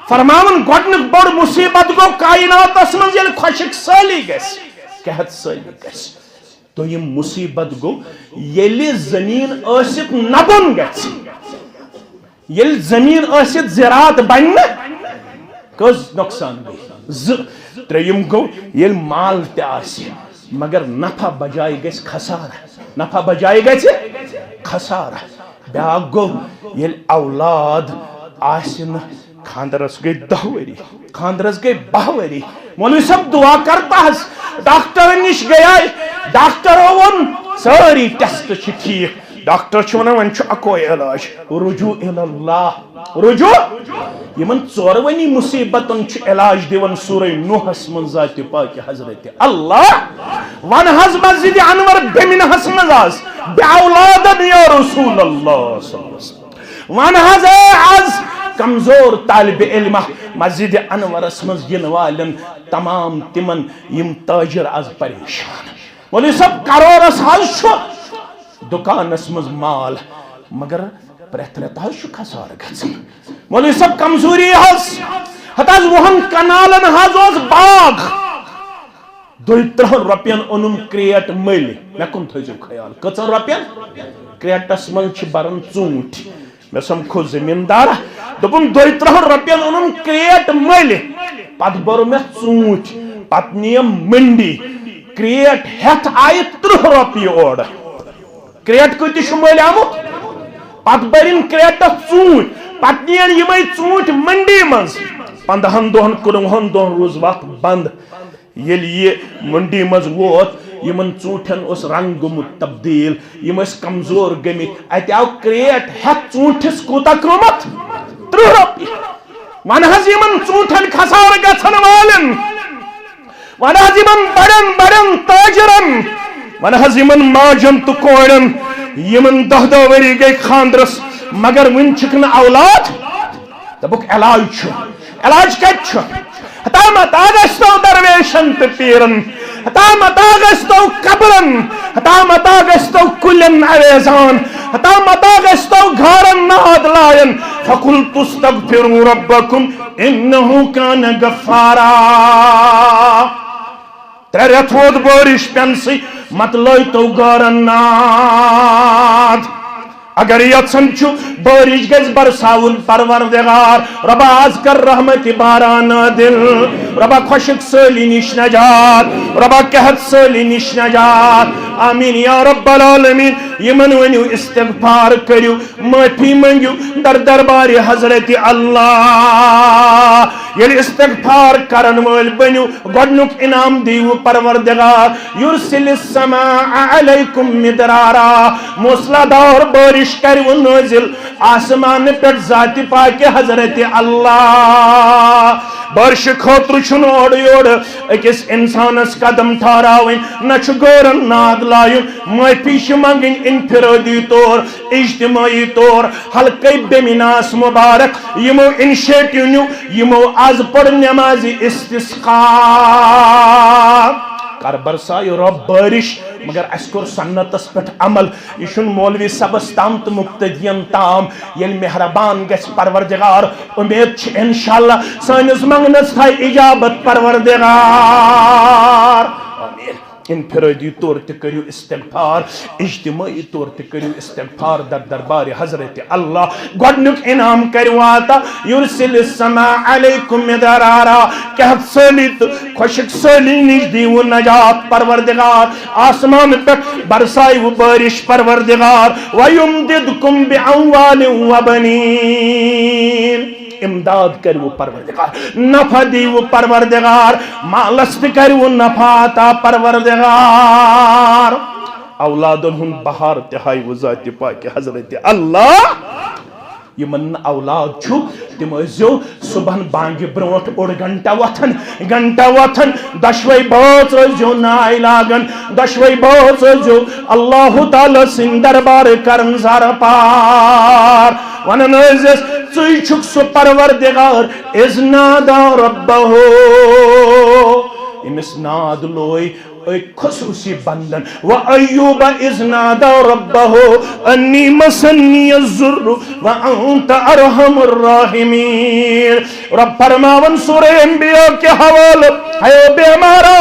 فرماون گۄڈنیُک بوڑ مصیبت گوٚو کائناتس منٛز ییٚلہِ خۄشک سٲلی گژھِ قحط سٲلی گژھِ دوٚیِم مصیبت گوٚو ییٚلہِ زٔمیٖن ٲسِتھ نبُن گژھِ ییٚلہِ زٔمیٖن ٲسِتھ زراعت بنہِ نہٕ کٔژ نۄقصان گٔے 2 ترٛیٚیِم گوٚو ییٚلہِ مال تہِ آسہِ مگر نفع بجایہِ گژھِ خسارہ نفع بجایہِ گژھِ خسارہ بیٛاکھ گوٚو ییٚلہِ اولاد آسہِ نہٕ خاندرس گئی 10 ؤری خاندرس گئی 12 ؤری مولوی صاحب دعا کرتا ہس ڈاکٹر نش گیا ڈاکٹر ون ساری ٹیسٹ چھ ٹھیک ڈاکٹر چھ ونان ون چھ اکوے علاج رجوع اللہ رجوع یمن ژورونی مصیبتن چھ علاج دیون سورہ نوحس من ذات پاک حضرت اللہ ون حض مسجد انور بمنہس من آس باولاد یا رسول اللہ صلی اللہ علیہ وسلم ون حض از کمزور طالب علم مسجد انورس مز ین والن تمام تمن یم تاجر از پریشان مولوی صاحب کرورس حض دکانس مز مال مگر پریت رت حض خسار گژھان مولوی صاحب کمزوری حض ہتہ حض 20 کنالن حض اوس باغ 2-3 رۄپین اونم کریٹ مٔلۍ مےٚ کُن تھٲیزیو خیال کٔژن رۄپین کریٹس منٛز چھِ بران ژوٗنٛٹھۍ مےٚ سمکھو زمیٖندار دوٚپُن 2-3 رۄپین اونم کریٹ مٔلۍ پتہٕ بوٚر مےٚ ژوٗنٛٹھۍ پتہٕ نِیم منڈی کریٹ ہٮ۪تھ آیہِ 30 رۄپیہِ اورٕ کریٹ کۭتِس چھُ مٔلۍ آمُت پتہٕ بٔرِن کریٹس ژوٗنٛٹھۍ پتہٕ نِین یِمے ژوٗنٛٹھۍ منڈی منٛز 15 دۄہن 20 دۄہن روٗز وتھ بنٛد ییٚلہِ یہِ منڈی منٛز ووت یمن ژوٗنٛٹھٮ۪ن اوس رنگ گوٚمُت تبدیل یم ٲسۍ کمزور گٔمٕتۍ اتہِ آو کریٹ ہٮ۪تھ ژوٗنٛٹھِس کوٗتاہ قۭمتھ 30 رۄپیہِ ون حظ یمن ژوٗنٛٹھٮ۪ن خسارٕ گژھن والٮ۪ن ون حظ یمن بڑٮ۪ن بڑٮ۪ن تاجرن ون حظ یمن ماجن تہٕ کورٮ۪ن یمن 10 ؤری گٔے خاندرس مگر وُنہِ چھِکھ نہٕ اولاد دوٚپُکھ علاج چھُ علاج کتہِ چھُ ہتا متا گژھتو درویشن تہٕ پیرن ہتا متا گژھتو قبرن ہتا متا گژھتو کُلٮ۪ن اویزان ہتا متا گژھتو گھارن ناد لایَن فقلت استغفروا ربکم انہو کان غفارا 3 رٮ۪تھ ووت بٲرِش پٮ۪نسٕے مت لٲیتو گھارن ناد اگر یژھن چھُ بٲرِش گژھِ برساوُن پروردگار ربا آز کر رحمت باران نادل ربا خۄشک سٲلی نِش نجات ربا قحط سٲلی نِش نجات آمین یا رب العالمین یمن ؤنِو استغفار کٔرِو معٲفی منٛگِو در دربارِ حضرت اللہ ییٚلہِ استغفار کرن وٲلۍ بٔنِو گۄڈنیُک انعام دیٖوٕ پروردگار یُرسِلِ السماء علیکم مدرارا موسلا دار بٲرِش کرِوٕ نٲزِل آسمانہٕ پٮ۪ٹھ ذاتِ پاکہِ حضرت اللہ بارش خٲطرٕ چھُنہٕ اورٕ یورٕ أکِس اِنسانس قدم ٹھہراوٕنۍ نہ چھُ گورن ناد لایُن معٲفی چھِ منٛگٕنۍ انفرٲدی طور اجتماعی طور حلقے بیمناس مبارک یمو انشیٹو نیو یمو آز پڑ نماز استسقا کر برسا رب بارش مگر اس کور سنتس پہ عمل یہ مولوی صبس تام تو مقتدین تام یل مہربان گھس پروردگار امید انشاءاللہ سانس منگنس تھائی اجابت پروردگار آمین انفرادی طور تے کریو استغفار اجتماعی طور تے کریو استغفار در دربار حضرت اللہ گۄڈنیُک انعام کریو عطا یرسل السماء علیکم مدرارا قحط سٲلی تہٕ خۄشک سٲلی نِش دیٖوٕ نجات پروردگار آسمان پٮ۪ٹھ برسایو بارش پروردگار ویمددکم باموال وبنین امداد کریو پروردگار نفع دیو پروردگار مالس تہ کریو نفع عطا پروردگار اولادن ہن بہار تہائی ذات پاک حضرت اللہ یمن اولاد چھو تم ٲسۍزیو صبحن بانگہِ برونٹھ اوڑ گھنٹہ وتھن دشوے بٲژ ٲسۍزیو ناے لاگن دشوے بٲژ ٲسۍزیو اللہ تعالیٰ سٕنٛدۍ دربار کرن زار پار ونن ٲسۍزٮ۪س ژٕے چھُکھ سُہ پروردگار اذ نادا ربہو أمِس ناد لوے خصوصی بندن وَأَيُّوبَ إِذْ نَادَى رَبَّهُ أَنِّي مَسَّنِّيَ الضُّرُّ وَأَنْتَ أَرْحَمُ الرَّاحِمِينَ رب فرماون سورہ انبیاء کے حوالے ہائے بیمارا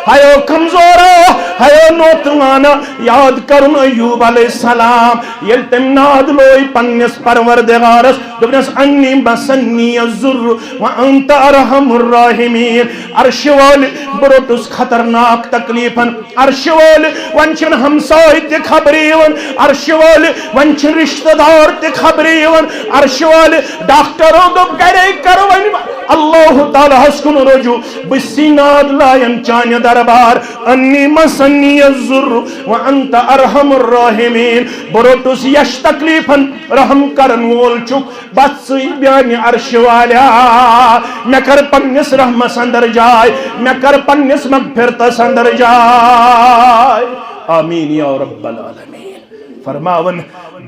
ہائے کمزورا حیانوت وانا یاد کرن ایوب علیہ السلام یل تم ناد لوئی پنس پروردگارس دبنس انی بسنی الزر وانت ارحم الراحمین عرش وال بروتس خطرناک تکلیفن عرش وال ونچن ہمسائی تی خبریون عرش وال ونچن رشتہ دار تی خبریون عرش وال ڈاکٹروں دب گرے کرون اللہ تعالی حسکن رجو بسیناد لائن چانی دربار انی مسنی الزر وانت ارحم الراحمین بروتس یش تکلیفن رحم کرن وول چک بچی بیانی عرش والا میں کر پنس رحمت اندر جائے میں کر پنس مغفرت اندر جائے آمین یا رب العالمین فرماون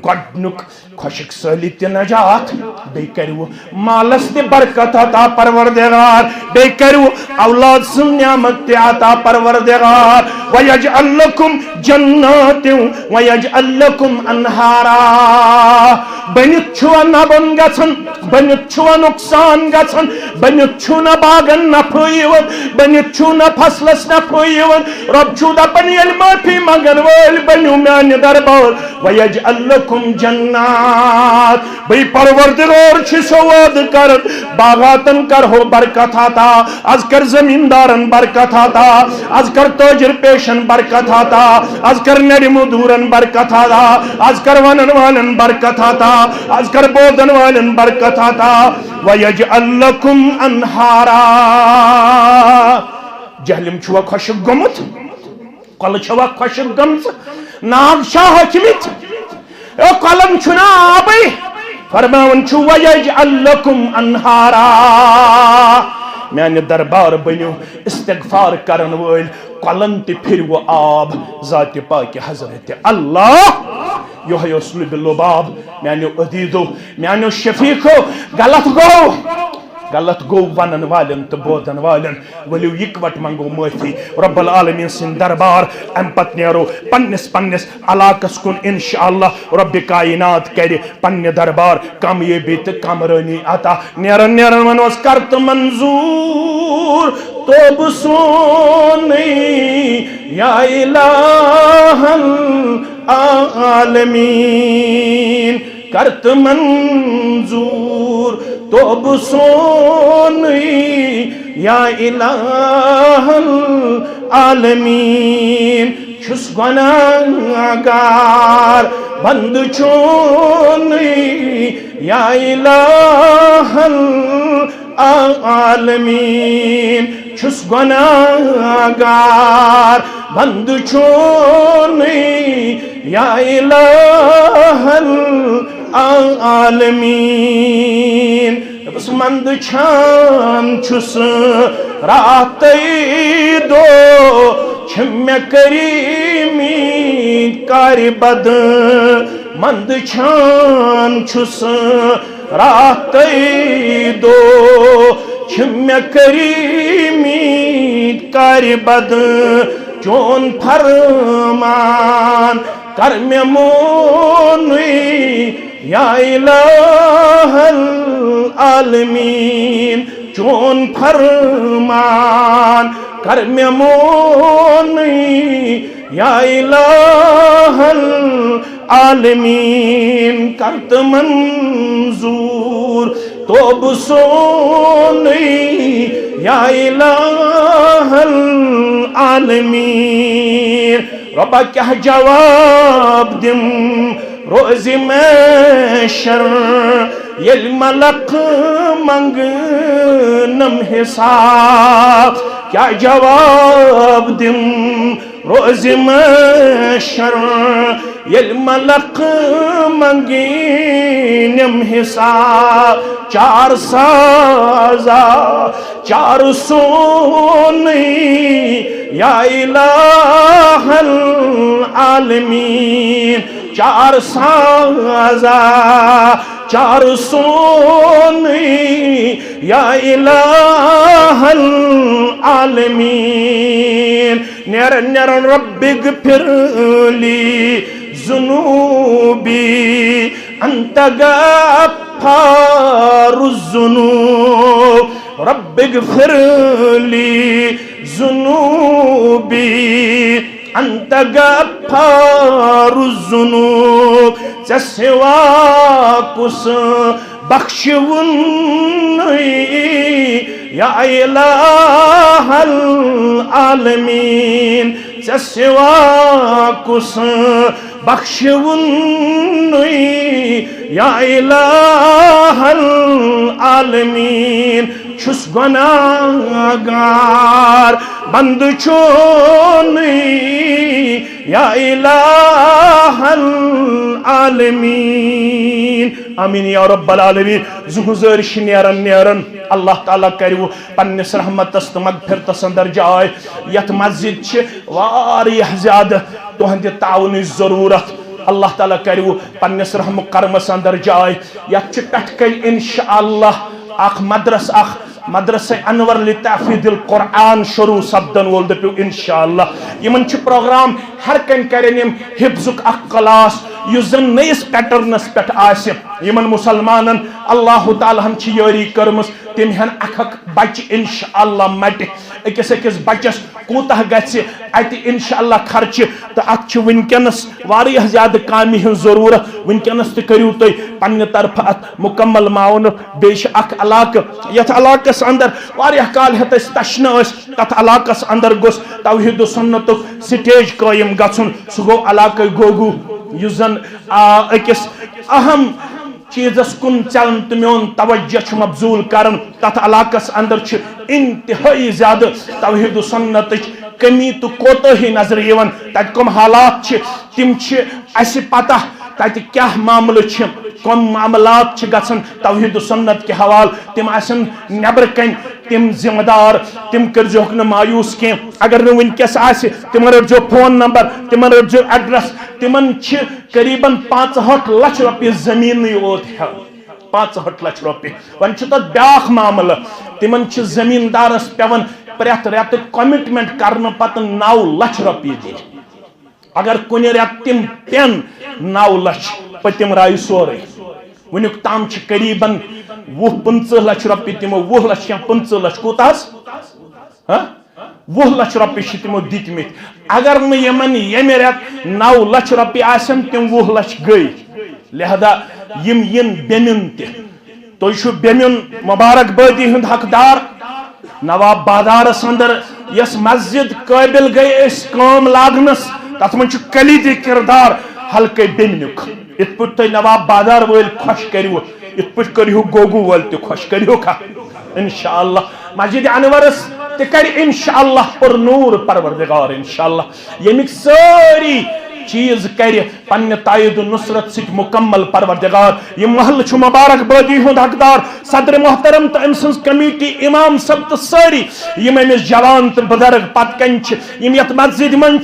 گۄڈنیُک خۄشک سٲلی تہِ نجات بیٚیہِ کٔرِو مالس تہِ برکت عطا پروردگار بیٚیہِ کٔرِو اولاد سٕنٛز نعمت تہِ عطا پروردگار وَیَجْعَلْ لَكُمْ جَنَّاتٍ وَیَجْعَلْ لَكُمْ أَنْہَارًا بنِتھ چھُوا نبن گژھان بنِتھ چھُوا نۄقصان گژھان بنِتھ چھُ نہ باغن نفع یِوان بنِتھ چھُ نہ فصلس نفع یِوان رب چھُ دپان ییٚلہِ معٲفی منگن وٲلۍ بٔنِو میانہِ دربار وَیَجْعَلْ لَكُمْ جَنَّاتٍ بھئی پروردگار چھ سو وعدٕ کران باغاتن کرہو برکت عطا از کر زمیندارن برکت عطا از کر تاجر پیشن برکت عطا از کر نڑ مدورن برکت عطا از کر ونن والن برکت عطا از کر بودن والن برکت عطا وَيَجْعَلْ لَكُمْ أَنْهَارًا جہلم چھوا خۄشک گوٚمُت کۄلہٕ چھوا خۄشک گٔمژٕ ناگ چھا ہوٚکھمٕتۍ کۄلن چھُنہ آبٕے فرماون چھُ وَيَجْعَلْ لَكُمْ أَنْهَارًا میانہِ دربار بنیو استغفار کرن وٲلۍ کۄلن تہِ پھِرِوٕ آب ذاتِ پاکہِ حضرت اللہ یہوے اوس لُبہِ لُباب میانیو عدیدو میانیو شفیقو غلط گو ونن والن تو بودن والن ولو یکوٹ منگو معافی رب العالمین سن دربار ام پت نیرو پنس علاقس کن انشاءاللہ رب کائنات کر پنہ دربار کامیابی تو کامرانی عطا نیرن ونوس کرت منظور توب سونی یا الہ العالمین کرت منظور توب سونی یا الہ العالمین چھس گناہگار بند چونی یا الہ العالمین چھس گناہگار بند چونی یا الہ العالمین بس مند چھان چھس راتی دو چھم کریمی کار بد مند چھان چھس راتی دو چھم کریمی کار بد چون فرمان کر میں مونی یا الہ العالمین چون فرمان کر میں مونی یا الہ العالمین کرت منظور توب سونی یا الہ العالمین ربا کیا جواب دم روز محشر یل ملک منگنم حساب کیا جواب دم روز محشر یل ملک منگنم حساب چار سازا چار سونی یا الہ العالمین چار سازا چار سونی یا الہ العالمین نیرن رب اغفر لی ذنوبی انت غفار الذنوب رب اغفر لی ذنوبی انت غفار الذنوب ژے سوا کس بخشون یا الہ العالمین ژے سوا کس بخشون یا الہ العالمین چھس گناہگار بند چون یا الہ العالمین آمین یا رب العالمین زہزرش نیرن اللہ تعالیٰ کریو پنس رحمتس تو مغفرتس اندر جائے یت مسجد چھ واریہ زیادہ تہندِ تعاون ضرورت اللہ تعالیٰ کریو پنس رحم کرمس اندر جائے یت چھ پٹھ کن انشاءاللہ اخ مدرسہ انور لتحفیظ القرآن شروع سپدن وول دپیو انشاءاللہ یمن چھ پروگرام ہر کن کرن یم حفظک اخ کلاس یس زن نئیس پیٹرنس پہ آسہ یمن مسلمانن اللہ تعالیٰ ہن چھ یاری کرمس تم ہن اخ بچ انشاءاللہ مٹ اکس بچس کوتہ گژھِ اتہ انشاءاللہ خرچہ تو اتھ چھ ونکس واریاہ زیادہ کامہ ہن ضرورت ونکس تہ کریو تُہۍ پننہ طرف ات مکمل معاونت بیٚیہِ چھُ اکھ علاقہ یتھ علاقس اندر واریاہ کال ہیتھ أسۍ تشنہٕ ٲسۍ تتھ علاقس اندر گوٚژھ توحید و سنتُک سٹیج قٲیِم گژھُن سُہ گوٚو علاقہ گوگو یُس زن أکِس اہم چیزس کن چلن تو میون توجہ چھ مبذول کرن تتھ علاقس اندر چھ انتہائی زیادہ توحید و سنت کمی تو کوتاہی نظر یوان تت کم حالات چھ تم چھ اسہ پتہ تت کیا معاملہ چھ کم معاملات چھ گژھن توحید و سنت کے حوال تم آسن نبر کن تم ذمہ دار تم کرزوک نہ مایوس کی اگر نہ ونکس آسہ تم رٹزو فون نمبر تم رٹزو ایڈریس تمن چھ قریباً 500 لچھ رۄپیہِ زمین یوت ہے 500 لچھ رۄپیہِ ون چھ تت بیاکھ معاملہ تمن چھ زمیندارس پیون پرٛٮ۪تھ رٮ۪تہٕ کمٹمنٹ کرنہٕ پتہٕ 9 لچھ رۄپیہِ دِنۍ اگر کُنہِ رٮ۪تہٕ تم پٮ۪ن 9 لچھ پٔتِم رایہِ سورُے ونیُک تام چھ قریباً 20-25 لچھ رۄپیہِ تمو 20 لچھ یا 15 لچھ کوٗتاہ حظ 20 لچھ رۄپیہِ چھ تمو دِتمٕتۍ اگر نہٕ یمن ییٚمہِ رٮ۪تہٕ 9 لچھ رۄپیہِ آسن تم 20 لچھ گٔے لہذا یم ین بیمن تہِ تُہۍ چھُو بیمن مبارک بٲدی ہُنٛد حقدار نواب بازارس اندر یس مسجد قٲبل گٔے أسۍ کٲم لاگنس تتھ منٛز چھُ کلیدی کردار حلقے بیمنیُک یِتھ پٲٹھۍ تُہۍ نواب بازار وٲلۍ خۄش کٔرِو یِتھ پٲٹھۍ کٔرِو گوگو وٲلۍ تہِ خۄش کٔرِہوکھا انشاءاللہ مسجد انورس تہِ کر انشاءاللہ پر نور پروردگار انشاءاللہ ییٚمِکۍ سٲری چیز کر پنہ تائید نصرت ست مکمل پروردگار یہ محل چھ مبارک بادی ہند حقدار صدر محترم تو ام سن کمیٹی امام سب تو ساری یم امس جوان تو بزرگ پت کن یم یت مسجد من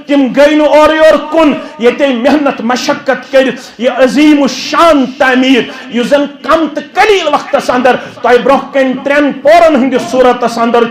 تم گئی نو اور یور کن یہ محنت مشقت کر یہ عظیم الشان تعمیر یہ زن کم تو قلیل وقت اندر تہ برہ کن 3 پورن ہندس صورت اندر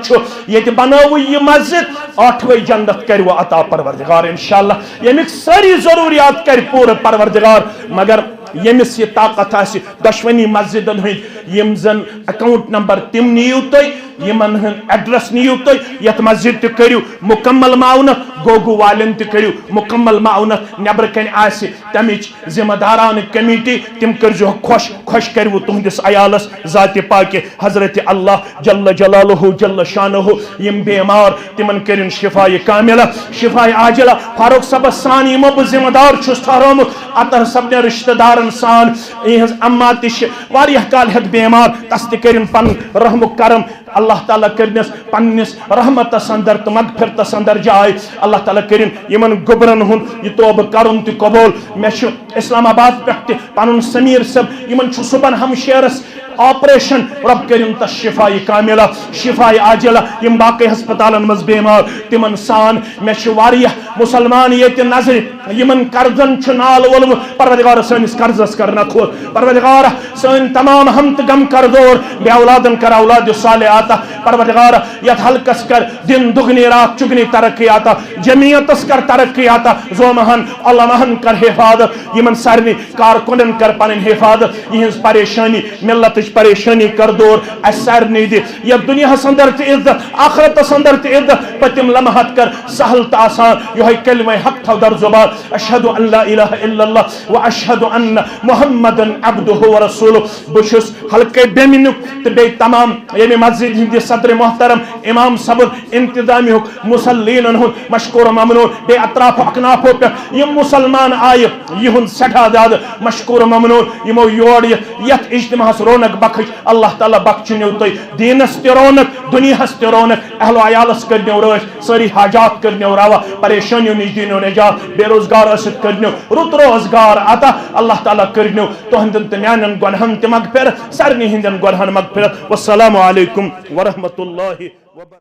یہ بنو یہ مسجد 8ویں جنت کرو عطا پروردگار انشاءاللہ یمیک ساری ضروریات کر پور پروردگار مگر یمس یہ طاقت آسی دشونی مسجدن ہند یم زن اکاؤنٹ نمبر تم نیو تھی یمن ہن ایڈریس نیو تھی یت مسجد تہ کریو مکمل معاونت گوگو والن تہ کریو مکمل معاونت نبر کن آسی تمچ ذمہ داران کمیٹی تم کرجو خوش کریو تہندس عیالس ذات پاک حضرت اللہ جل جلالہ جل شانہ یم بیمار تمن کرن شفاء کاملہ شفاء عاجلہ فاروق صاحب سان یمو بہ ذمہ دار چھس ٹھہرومت اطہر صاحب نے رشتہ دارن سان یہز اما تہ واریاہ کال ہت بیمار تس تہ کرن پن رحم و کرم اللہ تعالیٰ کرنس پنس رحمتس اندر تو مغفرتس اندر جائے اللہ تعالیٰ کرن یمن گبرن ہن یہ توبہ کرن تہ قبول میں اسلام آباد پہ پن سمیر صاحب یمن صبح ہمشیرس آپریشن رب کرن تس شفاء کاملہ شفاء عاجلہ یم باقی ہسپتالن مز بیمار تمن سان میں واریاہ مسلمان یہ نظر یمن قرضن نال ولم پروردگار سنس قرضس کرنا کھوت پروردگار سن تمام ہم غم کر دور بے اولادن کر اولاد صالح آتا پروردگار یت حلقس کر دن دگنی رات چگنی ترقی آتا جمعیتس کر ترقی آتا زومہن علمہن کر حفاظت یمن سارنی کارکنن کر پنن حفاظت یہ پریشانی ملت دنیاچ پریشانی کر دور اس سارنی دی یا دنیا اندر تہ عزت آخرت اندر تہ عزت پتم لمحات کر سہل تہ آسان یہ کلمہ حق تھو در زبان اشہد ان لا الہ الا اللہ و اشہد ان محمد عبدہ و رسولہ بشس حلقہ بیمنک تو بی تمام یمی مسجد ہندی صدر محترم امام صبر انتظامی مسلین مشکور ممنون بے اطراف اکنافو پہ یم مسلمان آئے یہ سٹھا زیادہ مشکور ممنون یمو یور یت اجتماع رونق بخش اللہ تعالیٰ بخشنیو تھی دینس تہ رونق دنیاس تہ رونق اہل و عیالس کرنیو رٲچھ ساری حاجات کرنیو روا پریشانیو نش دینیو نجات بے روزگار ست کرنیو رت روزگار عطا اللہ تعالیٰ کرنیو تہندن تہ میانن گنہن تہ مغفرت سارنی ہندن گنہن مغفرت والسلام علیکم ورحمۃ اللہ وبرکاتہ.